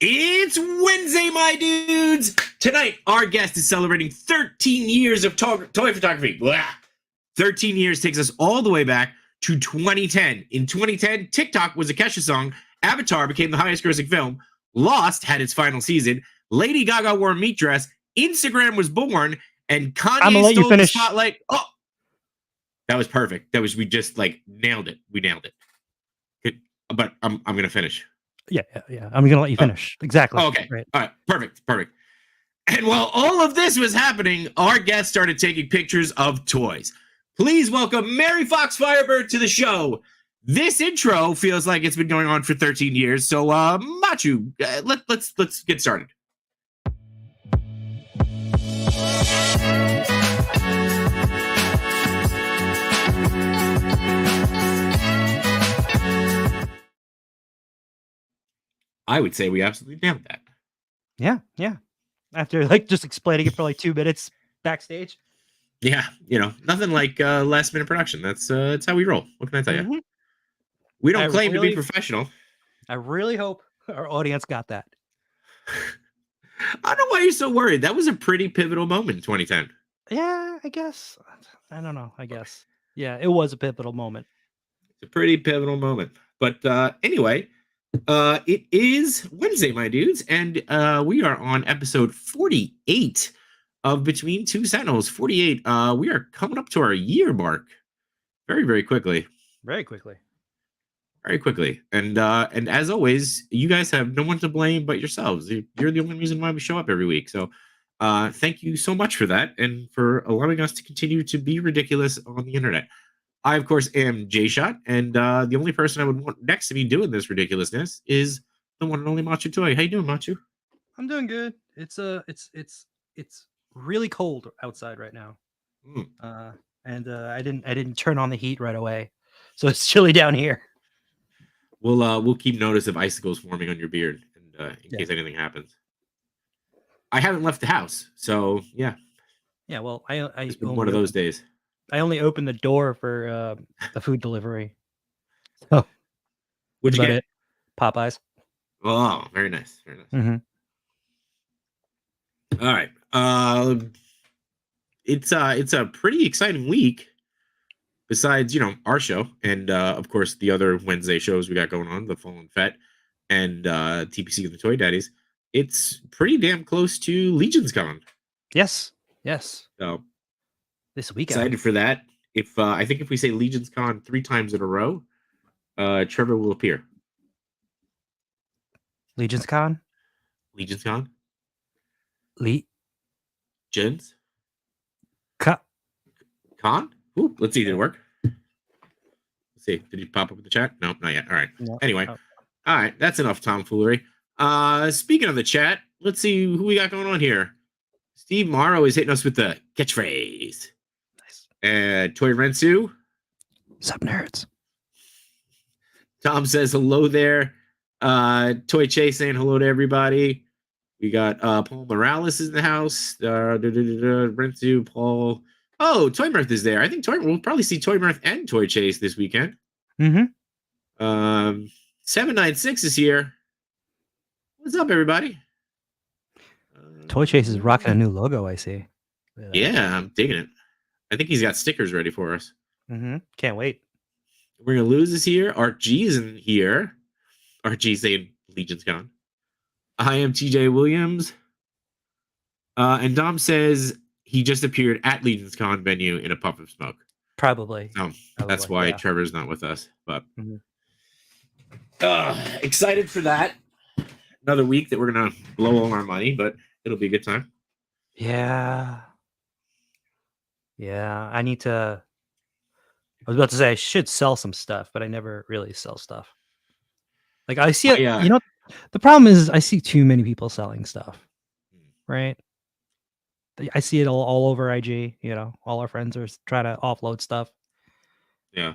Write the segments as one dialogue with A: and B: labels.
A: It's Wednesday, my dudes! Tonight, our guest is celebrating 13 years of toy photography. Blah. 13 years takes us all the way back to 2010. In 2010, TikTok was a Kesha song, Avatar became the highest grossing film, Lost had its final season, Lady Gaga wore a meat dress, Instagram was born, and
B: I'm gonna
A: Kanye
B: let you
A: stole the
B: finish.
A: spotlight. Oh, that was perfect. We just nailed it. We nailed it. But I'm gonna finish.
B: Yeah. I'm gonna let you finish. Exactly.
A: Oh, okay.
B: Right.
A: All right. Perfect. And while all of this was happening, our guest started taking pictures of toys. Please welcome Mary Fox Firebird to the show. This intro feels like it's been going on for 13 years. So, Machu, let's get started. I would say we absolutely nailed that.
B: Yeah. After just explaining it for 2 minutes backstage.
A: Yeah, nothing like last minute production. That's how we roll. What can I tell you? We don't claim to be professional.
B: I really hope our audience got that.
A: I don't know why you're so worried. That was a pretty pivotal moment in 2010.
B: Yeah, I guess. I don't know. I guess. Yeah, it was a pivotal moment.
A: It's a pretty pivotal moment. But anyway, it is Wednesday, my dudes, and we are on episode 48 of Between Two Sentinels. 48. We are coming up to our year mark very, very quickly.
B: Very quickly.
A: And as always, you guys have no one to blame but yourselves. You're the only reason why we show up every week. So thank you so much for that and for allowing us to continue to be ridiculous on the internet. I, of course, am J-Shot, and the only person I would want next to me doing this ridiculousness is the one and only Machu Toy. How you doing, Machu?
B: I'm doing good. It's really cold outside right now. And I didn't turn on the heat right away, so it's chilly down here.
A: We'll keep notice of icicles forming on your beard, and in case anything happens. I haven't left the house, so yeah.
B: Yeah, well, it's
A: been one of those days.
B: I only opened the door for the food delivery. Oh,
A: what'd you get?
B: It. Popeyes.
A: Oh, very nice, very nice.
B: Mm-hmm.
A: All right. It's a pretty exciting week. Besides, our show and of course the other Wednesday shows we got going on, the Fallen Fett and TPC and the Toy Daddies. It's pretty damn close to Legion's Con.
B: Yes.
A: So
B: this weekend.
A: Excited for that. If I think if we say Legion's Con 3 times in a row, Trevor will appear.
B: Legion's Con.
A: Legion's Con. Ooh, let's see. Did it work? Let's see. Did he pop up in the chat? No, not yet. All right. No. Anyway, all right. That's enough tomfoolery. Speaking of the chat, let's see who we got going on here. Steve Morrow is hitting us with the catchphrase. Nice. Toy Rensu.
B: Sup, nerds?
A: Tom says hello there. Toy Chase saying hello to everybody. We got Paul Morales is in the house. Rensu, Paul. Oh, Toy Mirth is there. I think we'll probably see Toy Mirth and Toy Chase this weekend. 796 is here. What's up, everybody?
B: Toy Chase is rocking a new logo, I see.
A: Yeah, I'm digging it. I think he's got stickers ready for us.
B: Can't wait.
A: We're gonna lose is here. Art G is in here. Art G saying Legion's Con. I am TJ Williams. And Dom says he just appeared at Legion's Con venue in a puff of smoke.
B: Probably.
A: That's why Trevor's not with us. But excited for that. Another week that we're gonna blow all our money, but it'll be a good time.
B: Yeah. I need to. I was about to say I should sell some stuff, but I never really sell stuff. Like I see it. The problem is I see too many people selling stuff. Right. I see it all over IG. All our friends are trying to offload stuff.
A: Yeah,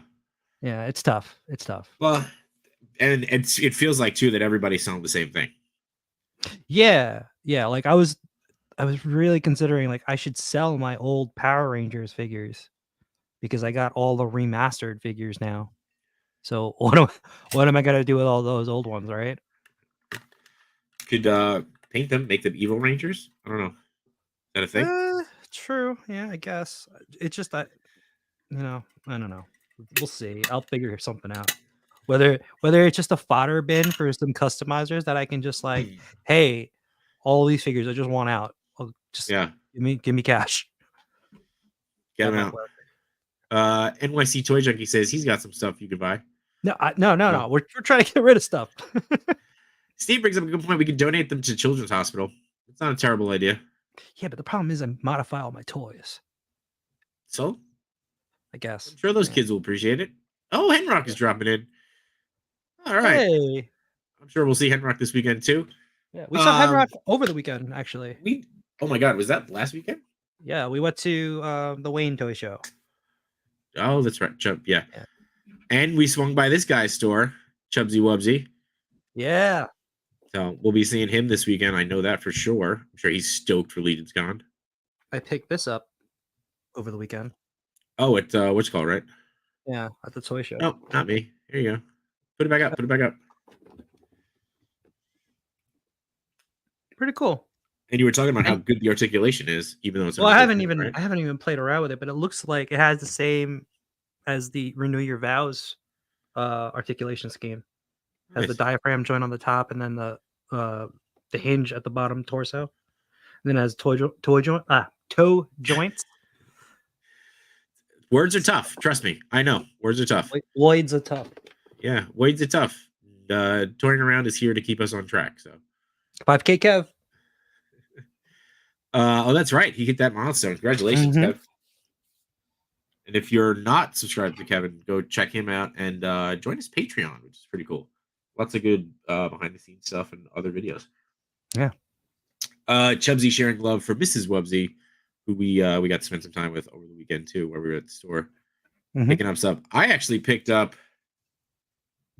B: it's tough.
A: Well, and it feels like too that everybody's selling the same thing.
B: Yeah. Like I was really considering like I should sell my old Power Rangers figures because I got all the remastered figures now. So what am I gonna do with all those old ones, right?
A: could paint them, make them evil rangers. I don't know. Is that a thing?
B: True. Yeah, I guess. It's just that, I don't know. We'll see. I'll figure something out. Whether it's just a fodder bin for some customizers that I can just like, hey, all these figures I just want out. Just give me cash.
A: Get them out. NYC Toy Junkie says he's got some stuff you could buy.
B: No. We're trying to get rid of stuff.
A: Steve brings up a good point. We can donate them to Children's Hospital. It's not a terrible idea.
B: Yeah, but the problem is I modify all my toys.
A: So?
B: I guess.
A: I'm sure those kids will appreciate it. Oh, Henrock is dropping in. All right.
B: Hey.
A: I'm sure we'll see Henrock this weekend too.
B: Yeah, we saw Henrock over the weekend, actually.
A: Oh my God, was that last weekend?
B: Yeah, we went to the Wayne Toy Show.
A: Oh, that's right. Yeah. And we swung by this guy's store, Chubsy Wubsy.
B: Yeah.
A: So we'll be seeing him this weekend. I know that for sure. I'm sure he's stoked for Legion's Con.
B: I picked this up over the weekend.
A: Oh, at what's it called, right?
B: Yeah, at the toy show.
A: No, not me. Here you go. Put it back up. Put it back up.
B: Pretty cool.
A: And you were talking about how good the articulation is, even though it's
B: I haven't even played around with it, but it looks like it has the same as the Renew Your Vows articulation scheme. Has the diaphragm joint on the top, and then the hinge at the bottom torso. And then it has toe joints.
A: Words are tough. Trust me. I know. Words are tough.
B: Lloyd's are tough.
A: Yeah, Lloyd's are tough. Touring around is here to keep us on track. So
B: 5K Kev.
A: Oh, that's right. He hit that milestone. Congratulations, Kev. And if you're not subscribed to Kevin, go check him out and join his Patreon, which is pretty cool. Lots of good behind the scenes stuff and other videos.
B: Yeah.
A: Chubsy sharing love for Mrs. Wubsy, who we got to spend some time with over the weekend too, where we were at the store picking up stuff. I actually picked up.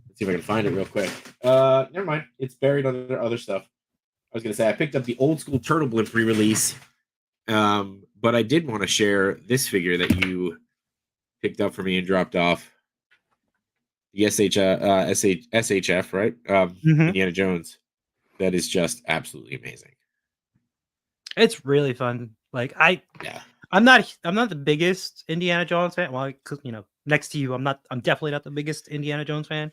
A: Let's see if I can find it real quick. Never mind. It's buried under other stuff. I was gonna say I picked up the old school Turtle Blimp re-release, but I did want to share this figure that you picked up for me and dropped off. The SHF, right? Indiana Jones. That is just absolutely amazing.
B: It's really fun. Like I'm not the biggest Indiana Jones fan. Well, because next to you, I'm definitely not the biggest Indiana Jones fan,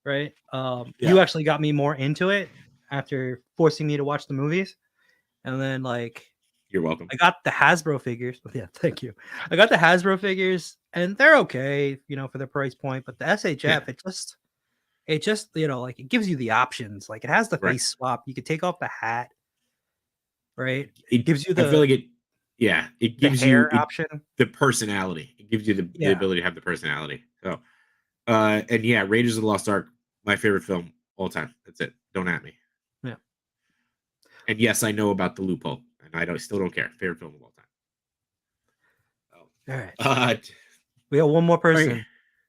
B: right? You actually got me more into it after forcing me to watch the movies, and then
A: you're welcome.
B: I got the Hasbro figures. Yeah, thank you. I got the Hasbro figures, and they're okay, for their price point. But the SHF, it just it gives you the options. Like it has the face swap. You could take off the hat, right? It gives you the.
A: I feel like it. Yeah, it gives you
B: option,
A: the personality. It gives you the ability to have the personality. So, and yeah, Raiders of the Lost Ark, my favorite film all time. That's it. Don't at me.
B: Yeah.
A: And yes, I know about the loophole, and I still don't care. Favorite film of all
B: time. All right. We got one more person.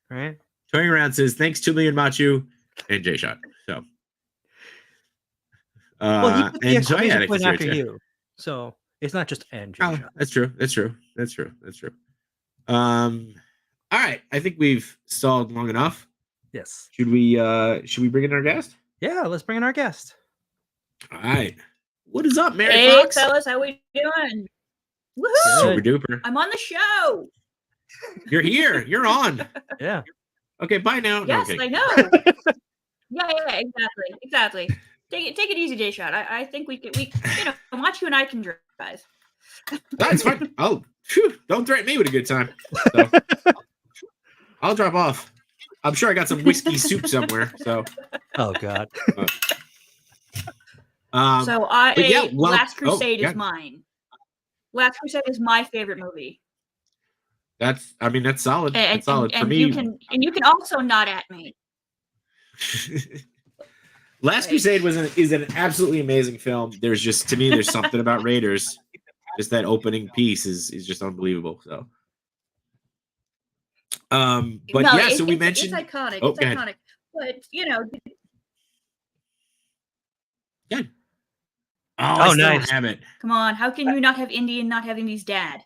B: Right.
A: Toying around says thanks to Leon Machu and J Shot. So.
B: Well, he put the exclamation point after you, so it's not just and.
A: Oh, that's true. All right. I think we've stalled long enough.
B: Yes.
A: Should we bring in our guest?
B: Yeah, let's bring in our guest.
A: All right. What is up, Mary
C: Hey,
A: Fox?
C: fellas, how we doing? Woohoo!
A: Super duper.
C: I'm on the show.
A: You're here. You're on.
B: Yeah.
A: Okay. Bye now.
C: Yes,
A: no, okay.
C: I know. yeah, exactly. Take it easy, J Shot. I think we Machu and I can drive.
A: That's fine. Don't threaten me with a good time. So, I'll drop off. I'm sure I got some whiskey soup somewhere. So.
B: Oh God.
C: Last Crusade is mine. Last Crusade is my favorite movie.
A: That's solid.
C: And,
A: that's solid
C: and
A: for me.
C: You can also nod at me.
A: Last Crusade is an absolutely amazing film. There's just there's something about Raiders. Just that opening piece is just unbelievable. So, so we mentioned
C: it's iconic.
A: Oh,
C: it's iconic. But
A: yeah. I still don't have it.
C: Come on, how can you not have Indy and not have Indy's dad?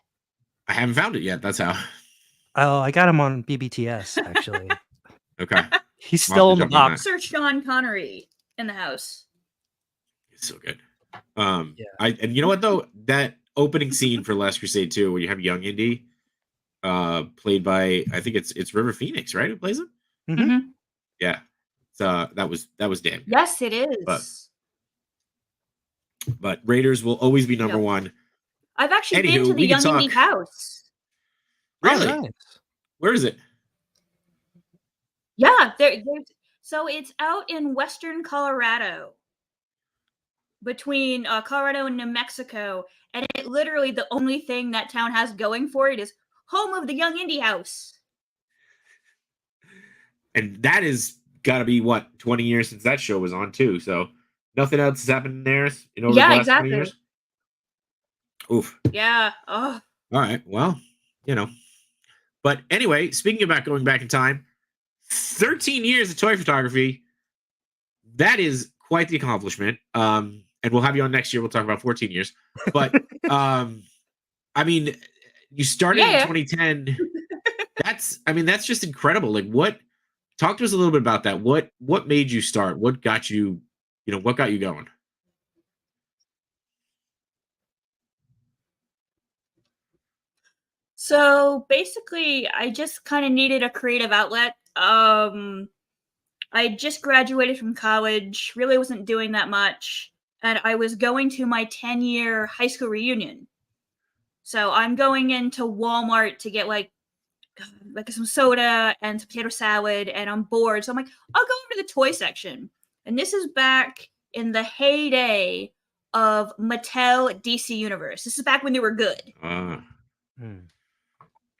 A: I haven't found it yet. That's how.
B: Oh, I got him on BBTS actually.
A: Okay.
B: He's still in the box.
C: Search Sean Connery in the house.
A: It's so good.
B: Yeah.
A: And you know what though, that opening scene for Last Crusade 2, where you have young Indy, played by, I think it's River Phoenix, right? Who plays him?
C: Mm-hmm.
A: Yeah. So that was damn good.
C: Yes, it is.
A: But Raiders will always be number
C: Yep.
A: one.
C: I've actually been
A: Anywho,
C: to the
A: we can
C: Young Indy
A: talk.
C: house.
A: Really?
B: Oh, nice.
A: Where is it?
C: Yeah, so it's out in western Colorado, between Colorado and New Mexico, and it literally the only thing that town has going for it is home of the Young Indy house.
A: And that is got to be what, 20 years since that show was on too. So nothing else has happened there over the
C: Yeah,
A: last 20
C: exactly.
A: years. Oof.
C: Yeah. Oh.
A: All right. Well, But anyway, speaking about going back in time, 13 years of toy photography. That is quite the accomplishment. And we'll have you on next year. We'll talk about 14 years. But I mean, you started in
C: Yeah.
A: 2010. That's just incredible. Like, talk to us a little bit about that. What made you start? What got you, what got you going?
C: So basically, I just kind of needed a creative outlet. I just graduated from college, really wasn't doing that much, and I was going to my 10-year high school reunion. So I'm going into Walmart to get like some soda and some potato salad, and I'm bored. So I'm like, I'll go over to the toy section. And this is back in the heyday of Mattel DC Universe. This is back when they were good.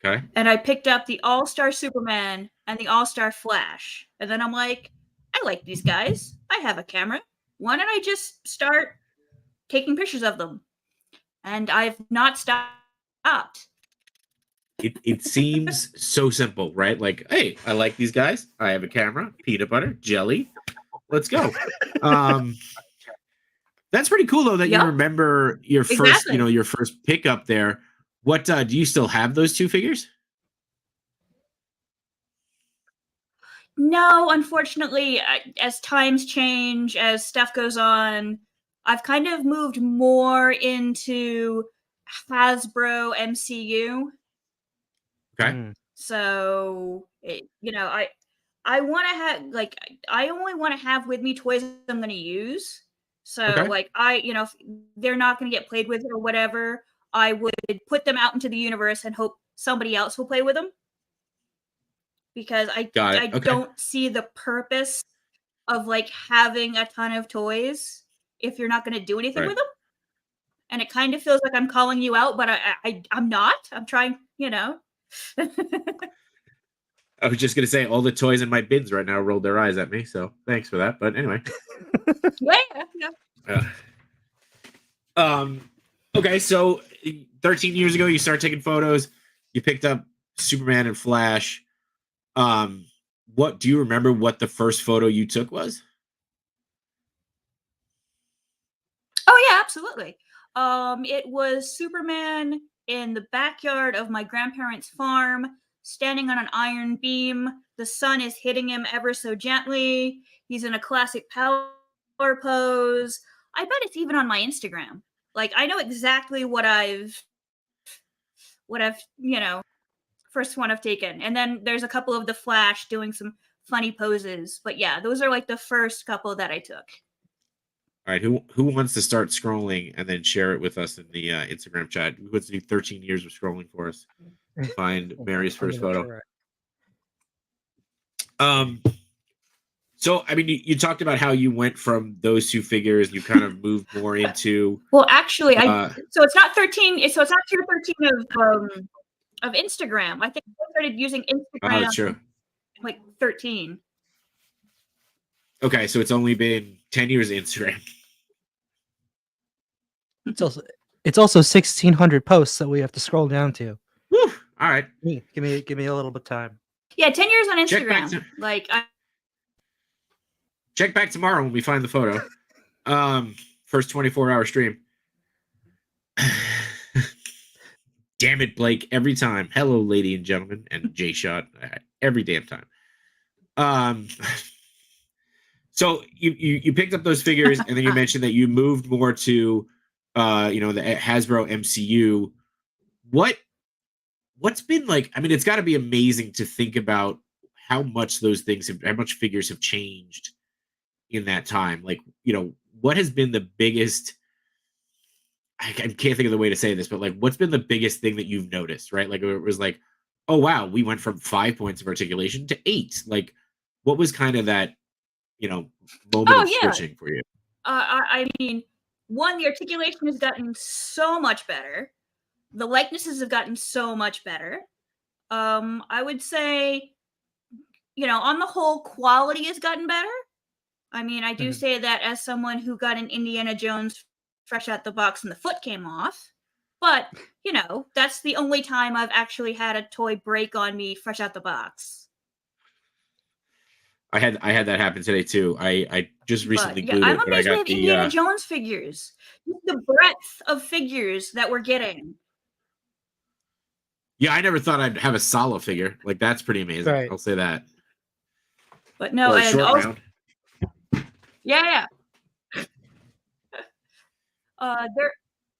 A: Okay.
C: And I picked up the All-Star Superman and the All-Star Flash. And then I'm like, I like these guys. I have a camera. Why don't I just start taking pictures of them? And I've not stopped.
A: It seems so simple, right? Like, hey, I like these guys. I have a camera, peanut butter, jelly. Let's go. That's pretty cool though that you
C: Yep.
A: remember your first,
C: Exactly.
A: your first pickup there. What do you still have those two figures?
C: No, unfortunately, as times change, as stuff goes on, I've kind of moved more into Hasbro MCU.
A: Okay.
C: So, I want to have I only want to have with me toys I'm going to use. So,
A: Okay.
C: if they're not going to get played with or whatever, I would put them out into the universe and hope somebody else will play with them. Because I
A: Okay.
C: don't see the purpose of having a ton of toys if you're not going to do anything with them. And it kind of feels like I'm calling you out, but I'm not. I'm trying,
A: I was just gonna say all the toys in my bins right now rolled their eyes at me, so thanks for that. But anyway.
C: Yeah.
A: Okay, so 13 years ago you started taking photos. You picked up Superman and Flash. What do you remember what the first photo you took was?
C: Oh yeah, absolutely. It was Superman in the backyard of my grandparents' farm, standing on an iron beam. The sun is hitting him ever so gently. He's in a classic power pose. I bet it's even on my Instagram. I know exactly what I've first one I've taken. And then there's a couple of the Flash doing some funny poses. But yeah, those are the first couple that I took.
A: All right, who wants to start scrolling and then share it with us in the Instagram chat? Who wants to do 13 years of scrolling for us? Find Mary's first photo. So I mean, you talked about how you went from those two figures, you kind of moved more into.
C: Well, actually, so it's not 13. So it's not tier 13 of Instagram. I think I started using Instagram.
A: Oh, that's true.
C: 13.
A: Okay, so it's only been 10 years of Instagram.
B: It's also 1,600 posts that we have to scroll down to.
A: Whew, all right.
B: Give me a little bit of time.
C: Yeah, 10 years on Instagram.
A: Check back tomorrow when we find the photo. First 24-hour stream. Damn it, Blake! Every time. Hello, lady and gentlemen, and J Shot every damn time. So you picked up those figures, and then you mentioned that you moved more to, the Hasbro MCU. What's been like? I mean, it's got to be amazing to think about how much how much figures have changed in that time. Like, what has been the biggest? I can't think of the way to say this, but like, what's been the biggest thing that you've noticed? Right? Like, it was like, oh wow, we went from 5 points of articulation to 8. Like, what was kind of that, moment
C: Oh
A: of
C: yeah.
A: switching for you?
C: I mean, one, the articulation has gotten so much better. The likenesses have gotten so much better. I would say, on the whole, quality has gotten better. I mean, I do say that as someone who got an Indiana Jones fresh out the box and the foot came off. But, that's the only time I've actually had a toy break on me fresh out the box.
A: I had that happen today too. I just recently
C: But yeah,
A: glued
C: I'm
A: it, but I
C: amazed we
A: got
C: have
A: the
C: Indiana Jones figures. The breadth of figures that we're getting.
A: yeah, I never thought I'd have a Sala figure. Like, that's pretty amazing.
B: Right.
A: I'll say that.
C: But no,
A: Or a
C: and
A: short
C: also,
A: round.
C: yeah. They're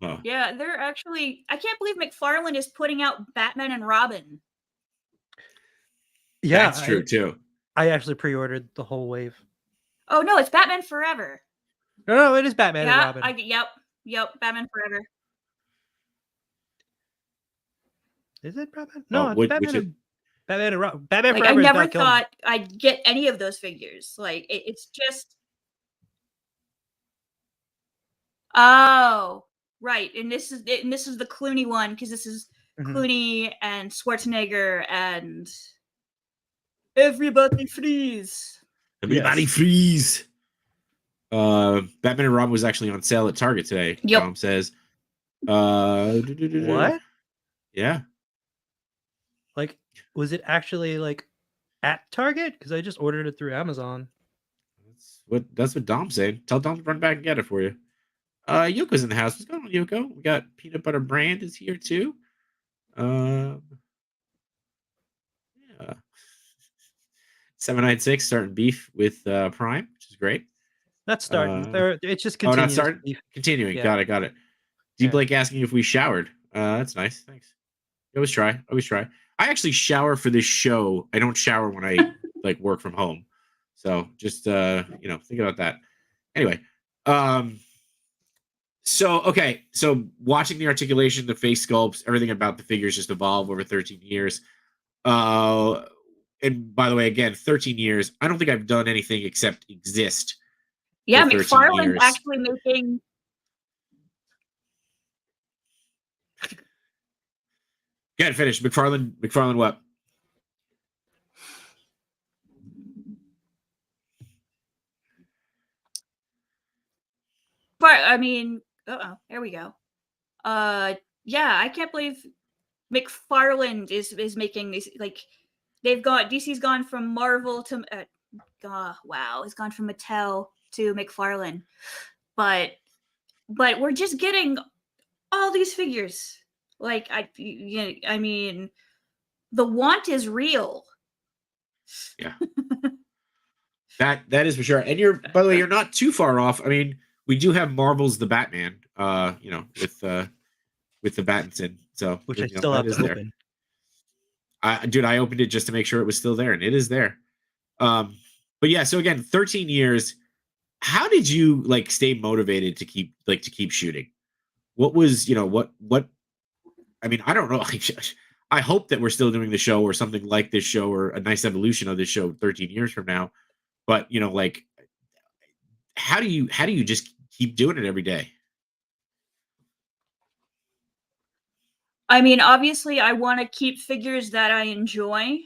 A: Oh,
C: Yeah, they're actually. I can't believe McFarlane is putting out Batman and Robin.
B: Yeah,
A: that's true too.
B: I actually pre-ordered the whole wave.
C: Oh no, it's Batman Forever.
B: No, it is Batman and
C: Yeah,
B: Robin.
C: yep, Batman Forever.
B: Is it Batman? No, it's Batman and Robin. Batman
C: Like, I
B: Forever is
C: never
B: Val Kilmer.
C: thought I'd get any of those figures. Like, it's just. Oh, right, and this is the Clooney one, because this is Clooney and Schwarzenegger and everybody freeze.
A: Everybody freeze. Batman and Robin was actually on sale at Target today.
C: Yep.
A: Tom says.
B: What?
A: Yeah.
B: Like, was it actually like at Target? Because I just ordered it through Amazon.
A: That's what Dom's saying. Tell Dom to run back and get it for you. Yoko's in the house. What's going on, Yoko? We got Peanut Butter Brand is here too. Yeah. 796 starting beef with Prime, which is great.
B: Not starting. It's just
A: not
B: continuing.
A: starting. Continuing.
B: Yeah.
A: Got it. D Blake asking if we showered. That's nice. Thanks. Always try. I actually shower for this show. I don't shower when I like work from home. So just think about that. Anyway, so watching the articulation, the face sculpts, everything about the figures just evolve over 13 years. And by the way, again, 13 years. I don't think I've done anything except exist.
C: Yeah, McFarlane's actually making.
A: Go ahead, finish. McFarlane what?
C: But I mean, there we go. Yeah, I can't believe McFarlane is making these. Like, DC's gone from Marvel to wow, it's gone from Mattel to McFarlane, but we're just getting all these figures. Like, I mean, the want is real.
A: Yeah. That is for sure. And by the way, you're not too far off. I mean, we do have Marvel's The Batman, with the Battinson. So
B: which I still have to open.
A: I opened it just to make sure it was still there, and it is there. But yeah, so again, 13 years. How did you stay motivated to keep shooting? What was, what I mean, I don't know. I hope that we're still doing the show or something like this show or a nice evolution of this show 13 years from now. But, how do you just keep doing it every day?
C: I mean, obviously I want to keep figures that I enjoy,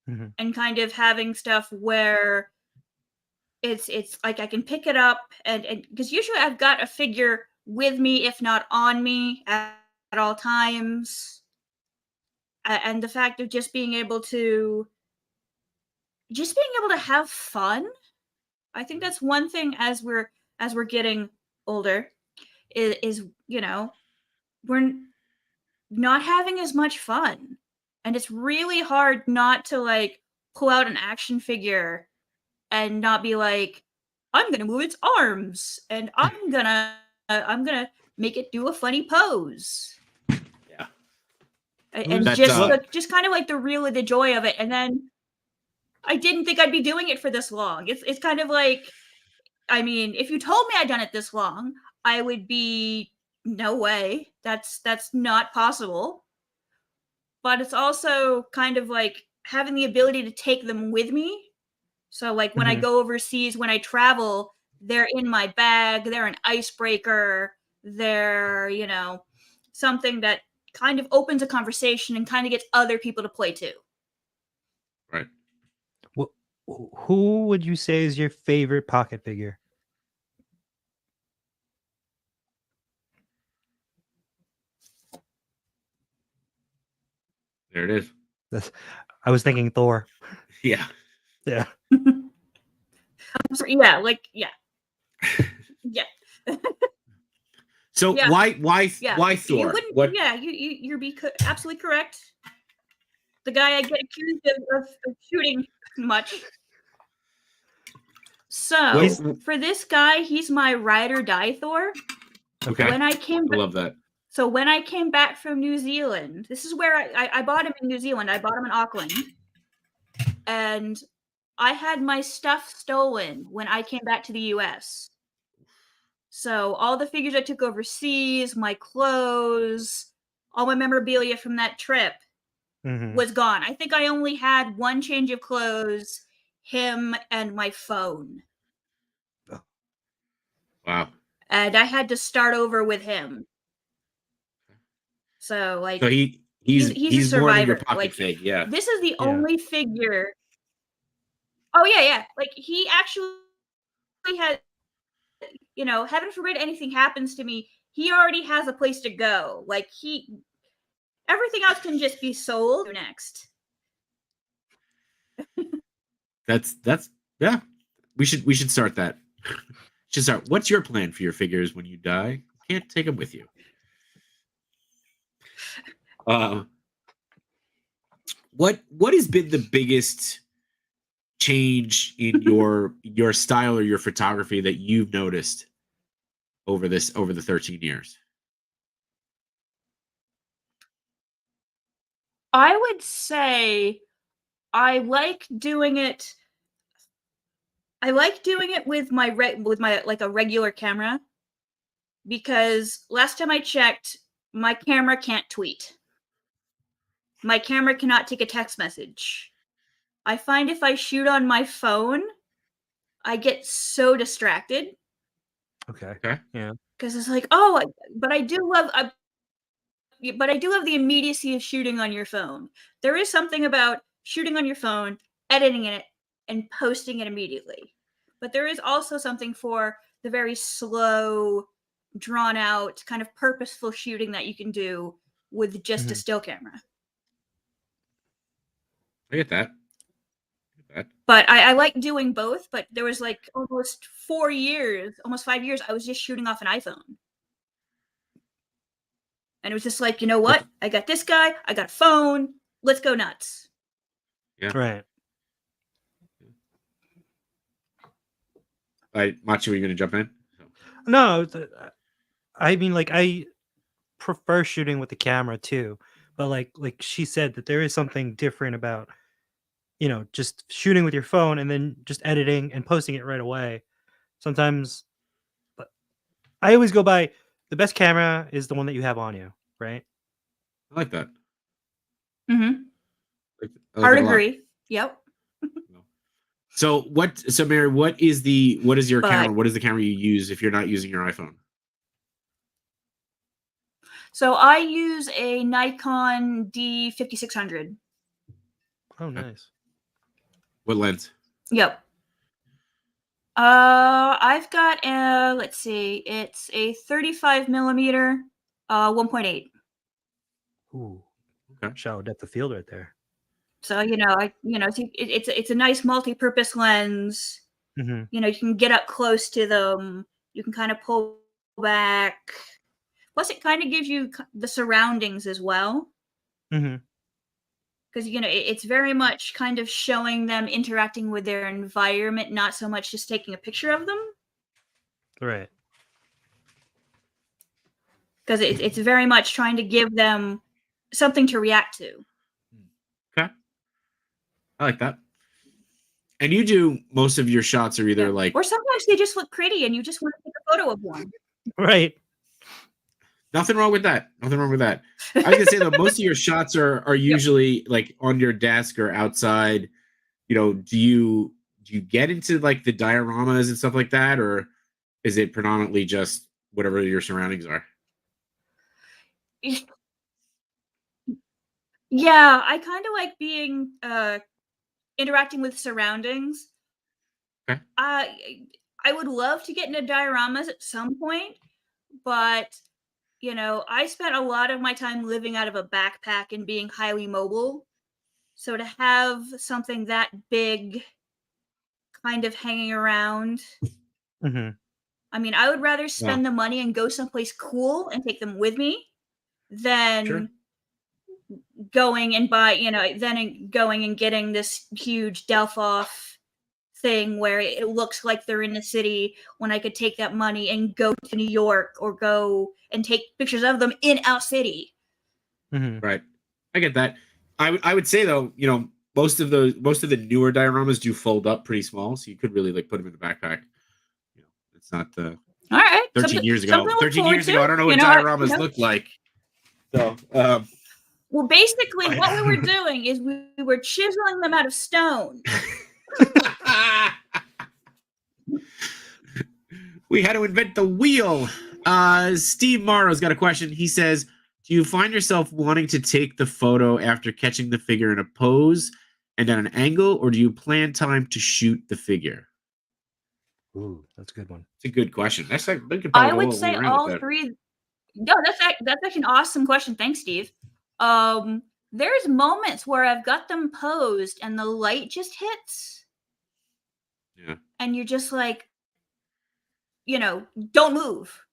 C: and kind of having stuff where it's like I can pick it up and because usually I've got a figure with me, if not on me at all times. And the fact of just being able to have fun. I think that's one thing as we're getting older is we're not having as much fun, and it's really hard not to pull out an action figure and not be like, I'm gonna move its arms and I'm gonna make it do a funny pose.
A: Yeah.
C: And
A: That's,
C: just kind of like the joy of it. And then I didn't think I'd be doing it for this long. It's kind of like, I mean, if you told me I'd done it this long, I would be, no way. That's not possible. But it's also kind of like having the ability to take them with me. So like when I go overseas, when I travel, they're in my bag, they're an icebreaker, they're, something that kind of opens a conversation and kind of gets other people to play too.
A: Right.
B: Who would you say is your favorite pocket figure?
A: There it is.
B: I was thinking Thor.
A: Yeah.
B: Yeah.
C: Yeah, like yeah. Yeah.
A: So
C: Yeah.
A: why
C: You
A: Thor?
C: wouldn't.
A: What?
C: Yeah, you're absolutely correct. The guy I get accused of shooting much. So for this guy, he's my ride or die Thor.
A: Okay.
C: When I came,
A: I love that.
C: So when I came back from New Zealand, this is where I bought him in New Zealand. I bought him in Auckland, and I had my stuff stolen when I came back to the US. So all the figures I took overseas, my clothes, all my memorabilia from that trip was gone. I think I only had one change of clothes, him, and my phone.
A: Wow.
C: And I had to start over with him. So like,
A: so he's
C: a survivor.
A: more than your pocket fig. Yeah.
C: This is the only figure. Oh yeah. Like he actually had, heaven forbid anything happens to me, he already has a place to go. Like everything else can just be sold next.
A: That's yeah. We should start that. Should start. What's your plan for your figures when you die? You can't take them with you. What has been the biggest change in your style or your photography that you've noticed over the 13 years?
C: I would say I like doing it with my like a regular camera, because last time I checked, my camera can't tweet. My camera cannot take a text message. I find if I shoot on my phone, I get so distracted.
B: Okay.
A: Yeah.
C: Because it's like, but I do love the immediacy of shooting on your phone. There is something about shooting on your phone, editing it, and posting it immediately. But there is also something for the very slow, drawn out, kind of purposeful shooting that you can do with just a still camera.
A: I get that.
C: But I like doing both, but there was like almost 5 years, I was just shooting off an iPhone. And it was just like, you know what? I got this guy, I got a phone, let's go nuts.
A: Yeah.
B: Right.
A: Machi, were you going to jump in?
B: No, I mean, like, I prefer shooting with the camera too, but like she said, that there is something different about, just shooting with your phone and then just editing and posting it right away. Sometimes, but I always go by the best camera is the one that you have on you, right?
A: I like that.
C: Mm-hmm.
A: Hard
C: agree. Yep.
A: So Mary, what is your camera? What is the camera you use if you're not using your iPhone?
C: So I use a Nikon D5600.
B: Oh, nice.
A: What lens?
C: Yep. I've got let's see, it's a 35 millimeter, 1.8.
B: Ooh, okay. Shallow depth of field right there.
C: So it's a nice multi-purpose lens.
B: Mm-hmm.
C: You can get up close to them. You can kind of pull back. Plus, it kind of gives you the surroundings as well.
B: Mm-hmm.
C: because it's very much kind of showing them interacting with their environment, not so much just taking a picture of them.
B: Right.
C: Because it's very much trying to give them something to react to.
A: Okay, I like that. And you do most of your shots are either like,
C: or sometimes they just look pretty, and you just want to take a photo of one.
B: Right.
A: nothing wrong with that. Nothing wrong with that. I was gonna say though, most of your shots are usually like on your desk or outside. Do you get into like the dioramas and stuff like that, or is it predominantly just whatever your surroundings are?
C: Yeah, I kind of like being interacting with surroundings.
A: Okay.
C: I would love to get into dioramas at some point, but I spent a lot of my time living out of a backpack and being highly mobile. So to have something that big kind of hanging around,
B: Mm-hmm.
C: I mean, I would rather spend the money and go someplace cool and take them with me than going and going and getting this huge Delphoff thing where it looks like they're in the city, when I could take that money and go to New York or go and take pictures of them in our city.
B: Mm-hmm.
A: Right. I get that. I would say though, most of the newer dioramas do fold up pretty small, so you could really like put them in the backpack. It's not
C: all right.
A: 13 years ago. 13 years ago, I don't know what dioramas look like. So,
C: well, basically, what we were doing is we were chiseling them out of stone.
A: We had to invent the wheel. Steve Morrow's got a question. He says, do you find yourself wanting to take the photo after catching the figure in a pose and at an angle, or do you plan time to shoot the figure?
B: Ooh, that's a good one.
A: It's a good question. That's like,
C: I would say all three. No, that's actually an awesome question. Thanks, Steve. There's moments where I've got them posed and the light just hits.
A: Yeah.
C: And you're just like, don't move.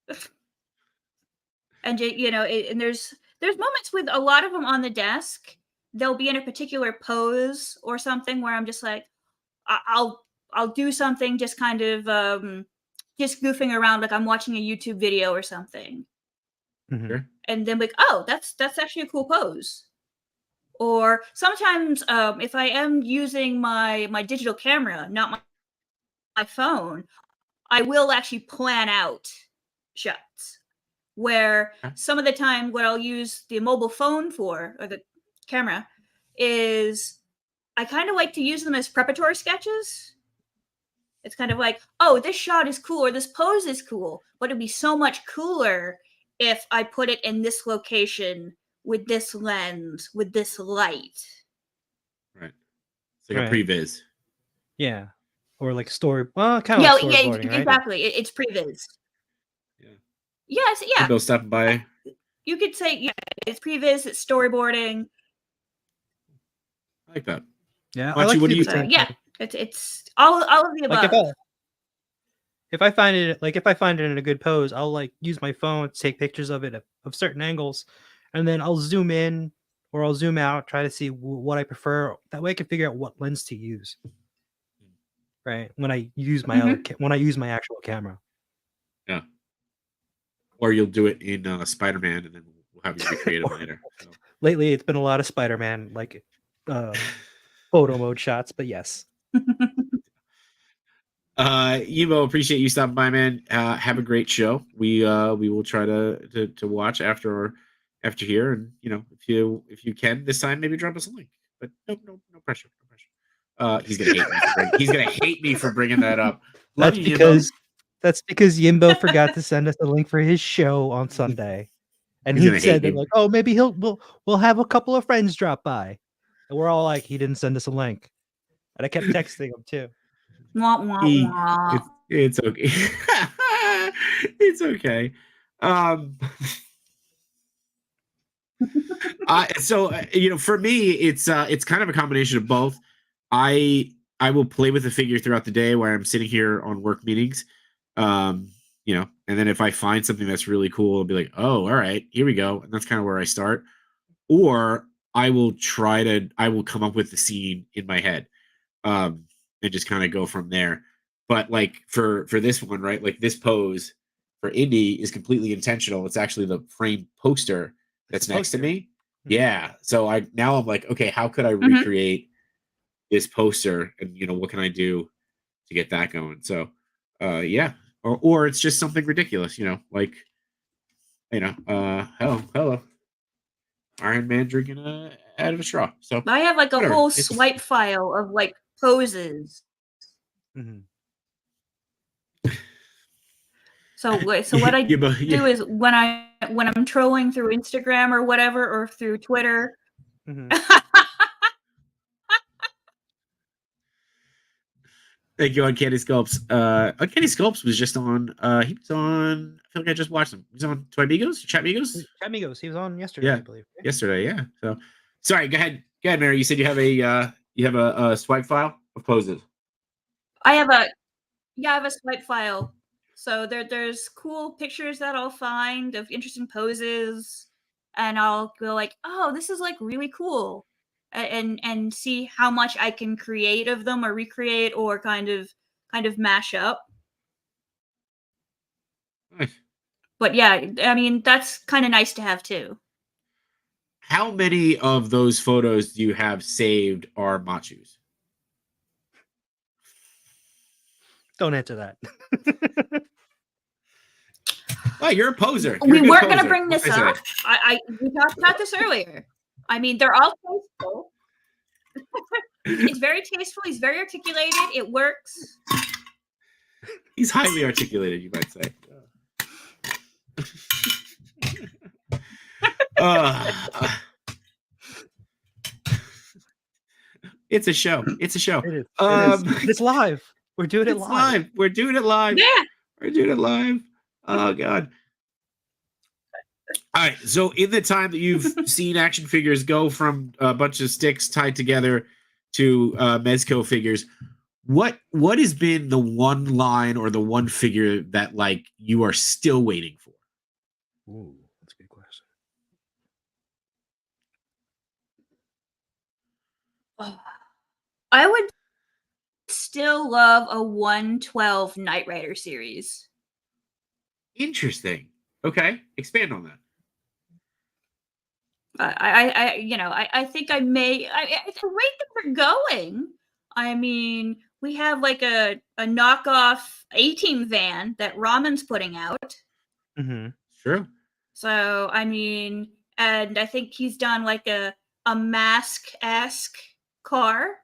C: And and there's moments with a lot of them on the desk. They'll be in a particular pose or something where I'm just like, I'll do something, just kind of just goofing around like I'm watching a YouTube video or something.
B: Mm-hmm.
C: And then like, oh, that's actually a cool pose. Or sometimes if I am using my digital camera, not my phone, I will actually plan out shots. Where some of the time what I'll use the mobile phone for, or the camera, is I kind of like to use them as preparatory sketches. It's kind of like, oh, this shot is cool, or this pose is cool, but it'd be so much cooler if I put it in this location with this lens, with this light.
A: Right. It's like a previs.
B: Yeah. Or like story. Well, kind of like storyboarding, right?
C: Exactly. It's previs.
A: Yeah.
C: Yes, yeah.
A: Bill stopping by.
C: You could say, yeah, it's previs, it's storyboarding.
A: I like that.
B: Yeah.
A: Machi, what do you think?
C: Yeah. It's all of the above.
B: Like if I find it in a good pose, I'll like use my phone to take pictures of it of certain angles, and then I'll zoom in or I'll zoom out, try to see what I prefer. That way I can figure out what lens to use. Right. When I use my actual camera.
A: Yeah. Or you'll do it in Spider-Man, and then we'll have you recreate it later. So.
B: Lately, it's been a lot of Spider-Man, like photo mode shots, but yes.
A: Evo, appreciate you stopping by, man. Have a great show. We will try to watch after here, and if you can this time, maybe drop us a link. But no pressure. He's gonna hate me. He's gonna hate me for bringing that up.
B: That's because Yimbo forgot to send us a link for his show on Sunday, and he said that like, oh, maybe we'll have a couple of friends drop by, and we're all like, he didn't send us a link, and I kept texting him too.
A: It's okay. It's okay. So for me, it's kind of a combination of both. I will play with the figure throughout the day where I'm sitting here on work meetings, and then if I find something that's really cool, I'll be like, oh, all right, here we go, and that's kind of where I start. Or I will come up with the scene in my head, and just kind of go from there. But like for this one, right? Like this pose for Indy is completely intentional. It's actually the framed poster that's next to me. Yeah. So I'm like, okay, how could I recreate this poster, and what can I do to get that going? So yeah. Or it's just something ridiculous, like hello. Iron Man drinking out of a straw. So
C: I have like a
A: whatever.
C: whole swipe file of like poses. So what I do is when I'm trolling through Instagram or whatever, or through Twitter.
A: Thank you, Uncanny Sculpts. Uncanny Sculpts was just on. He was on. I feel like I just watched him. He's on Twamigos, Chatmigos.
B: Chatmigos. He was on yesterday, I believe.
A: Yesterday, yeah. So, sorry. Go ahead, Mary. You said you have a swipe file of poses.
C: I have a swipe file. So there's cool pictures that I'll find of interesting poses, and I'll go like, oh, this is like really cool, and see how much I can create of them or recreate or kind of mash up.
A: Nice.
C: But yeah, I mean that's kind of nice to have too.
A: How many of those photos do you have saved are Machus?
B: Don't answer that.
A: Oh, you're a poser.
C: We weren't going to bring this up. We talked about this earlier. I mean, they're all tasteful. It's very tasteful. He's very articulated. It works.
A: He's highly articulated, you might say. It's a show. It's a show.
B: It is. It's live. We're doing it live.
A: We're doing it live.
C: Yeah.
A: We're doing it live. Oh, God. All right. So in the time that you've seen action figures go from a bunch of sticks tied together to Mezco figures, what has been the one line or the one figure that like you are still waiting for?
B: Ooh, that's a good question.
C: I would still love a 112 Knight Rider series.
A: Interesting. Okay, expand on that.
C: I think I may. The rate that we're going, I mean, we have like a knockoff A-Team van that Ramen's putting out.
A: Sure.
C: So I mean, and I think he's done like a Mask-esque car.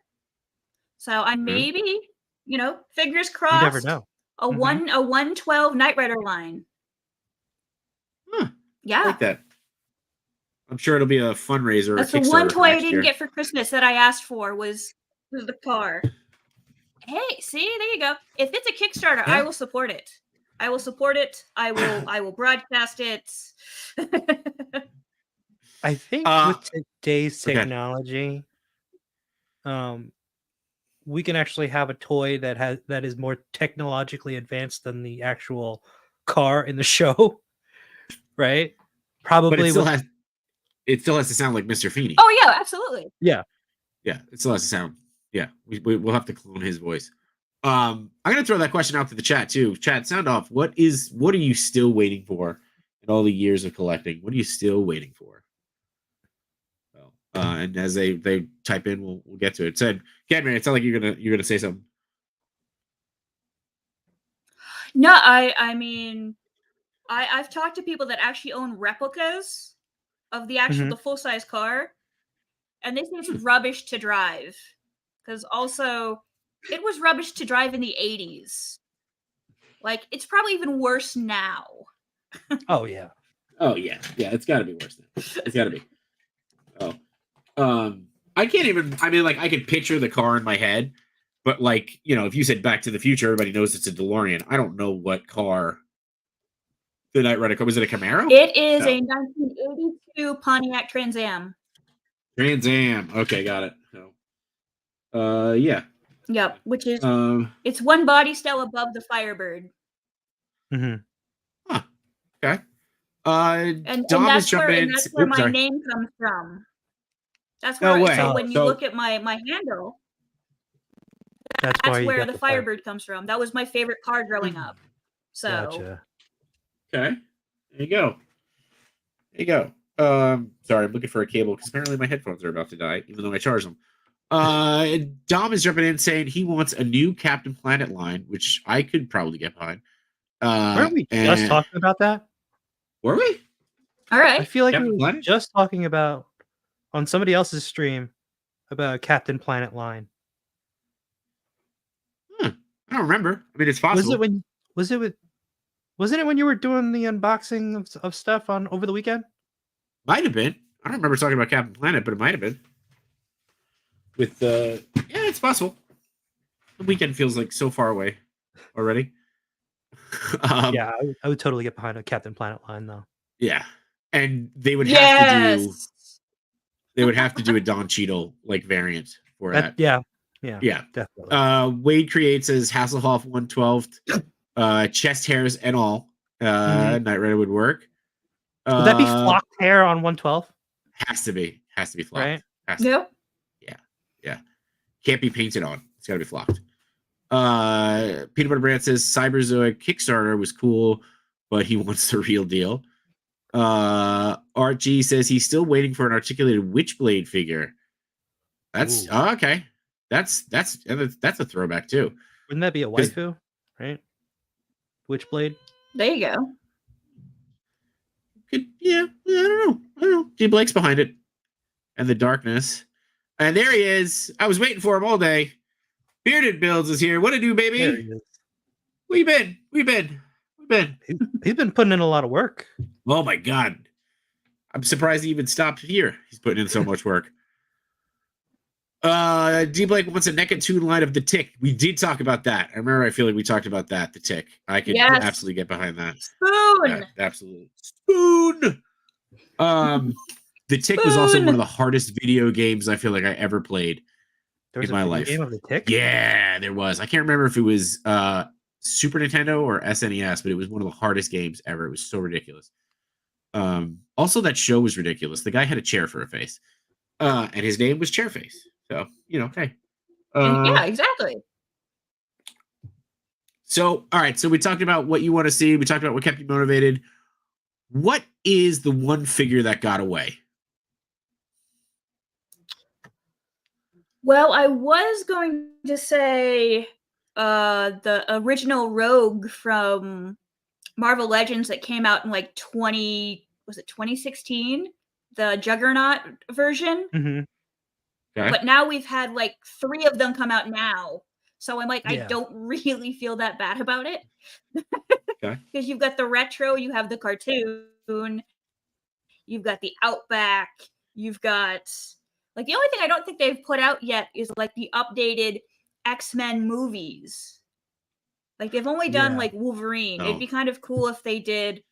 C: So I maybe, fingers crossed.
B: You never know.
C: A 112 Knight Rider line.
A: Huh.
C: Yeah.
A: I like that. I'm sure it'll be a fundraiser.
C: That's the one toy I didn't get for Christmas that I asked for was the car. Hey, see, there you go. If it's a Kickstarter, I will support it. I will support it. I will broadcast it.
B: I think with today's technology, we can actually have a toy that is more technologically advanced than the actual car in the show, right? Probably,
A: but it still has to sound like Mr. Feeney.
C: Oh yeah, absolutely.
B: Yeah,
A: it still has to sound. Yeah, we'll have to clone his voice. I'm gonna throw that question out to the chat too. Chat, sound off. What are you still waiting for in all the years of collecting? What are you still waiting for? And as they type in, we'll get to it. Said, Cadman, it sounds like you're gonna say something.
C: No, I mean, I've talked to people that actually own replicas of the actual the full size car, and they say it's rubbish to drive because also it was rubbish to drive in the 80s. Like it's probably even worse now.
B: Oh yeah.
A: It's got to be worse now. It's got to be. I can't even. I mean, like I can picture the car in my head, but like if you said Back to the Future, everybody knows it's a DeLorean. I don't know what car the Knight Rider car was. It a Camaro?
C: It is a 1982 Pontiac Trans Am.
A: Trans Am. Okay, got it. So, yeah.
C: Yep, which is it's one body style above the Firebird.
A: Huh. Okay.
C: And that's where my name comes from. That's
A: No
C: where.
A: way.
C: So when you
A: So-
C: look at my handle,
B: That's
C: that's
B: why you
C: where
B: got
C: the Firebird comes from. That was my favorite card growing up. So
B: Gotcha.
A: Okay. There you go. There you go. Sorry, I'm looking for a cable because apparently my headphones are about to die, even though I charged them. Dom is jumping in saying he wants a new Captain Planet line, which I could probably get behind.
B: Weren't we just talking about that?
A: Were we?
C: all right.
B: I feel like
A: Captain
B: we were
A: Planet?
B: just talking about on somebody else's stream about Captain Planet line.
A: I don't remember. I mean, it's possible.
B: Wasn't it when you were doing the unboxing of stuff on over the weekend?
A: Might have been. I don't remember talking about Captain Planet, but it might have been. With yeah, it's possible. The weekend feels like so far away already.
B: Yeah, I would totally get behind a Captain Planet line though.
A: Yeah, and they would have to do a Don Cheadle like variant for that.
B: Yeah,
A: definitely. Wade creates as Hasselhoff 112, chest hairs and all. Knight Rider would work.
B: Would that be flocked hair on 112?
A: Has to be flocked.
B: Right?
C: Yep.
A: Yeah. Can't be painted on. It's got to be flocked. Peanut Butter Brand says Cyberzoic Kickstarter was cool, but he wants the real deal. Art G says he's still waiting for an articulated Witchblade figure. That's okay. That's a throwback too.
B: Wouldn't that be a waifu, right? Witchblade.
C: There you go.
A: I don't know. G Blake's behind it, and the darkness, and there he is. I was waiting for him all day. Bearded Builds is here. What to do, baby?
B: There he is.
A: We've been.
B: He's been putting in a lot of work.
A: Oh my god. I'm surprised he even stopped here. He's putting in so much work. D Blake wants a NECA tune line of the Tick. We did talk about that. I remember I feel like we talked about that, the Tick. I could absolutely get behind that.
C: Spoon.
A: Absolutely. Spoon. The Tick was also one of the hardest video games I feel like I ever played in my life.
B: Game of the Tick?
A: Yeah, there was. I can't remember if it was Super Nintendo or SNES, but it was one of the hardest games ever. It was so ridiculous. Also, that show was ridiculous. The guy had a chair for a face, and his name was Chairface. So hey.
C: Yeah, exactly.
A: So, all right. So we talked about what you want to see. We talked about what kept you motivated. What is the one figure that got away?
C: Well, I was going to say the original Rogue from Marvel Legends that came out in like 2016? The Juggernaut version.
B: Mm-hmm.
A: Okay.
C: But now we've had like 3 of them come out now. So I'm like,
B: Yeah.
C: I don't really feel that bad about it.
A: Okay.
C: Because you've got the retro, you have the cartoon, you've got the Outback, you've got like the only thing I don't think they've put out yet is like the updated X-Men movies. Like they've only done like Wolverine. It'd be kind of cool if they did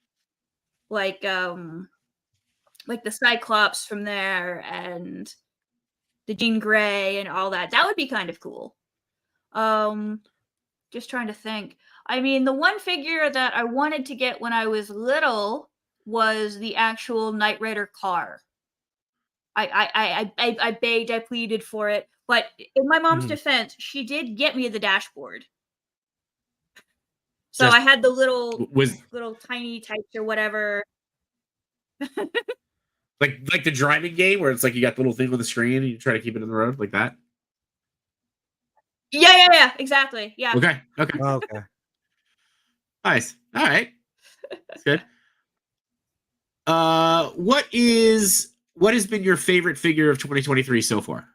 C: like the Cyclops from there and the Jean Grey and all that. That would be kind of cool. Just trying to think. I mean, the one figure that I wanted to get when I was little was the actual Knight Rider car. I begged, I pleaded for it, but in my mom's defense, she did get me the dashboard. So I had the little tiny types or whatever.
A: Like the driving game where it's like you got the little thing on the screen and you try to keep it in the road like that?
C: Yeah, exactly. Yeah.
A: Okay. Nice. All right. That's good. What has been your favorite figure of 2023 so far?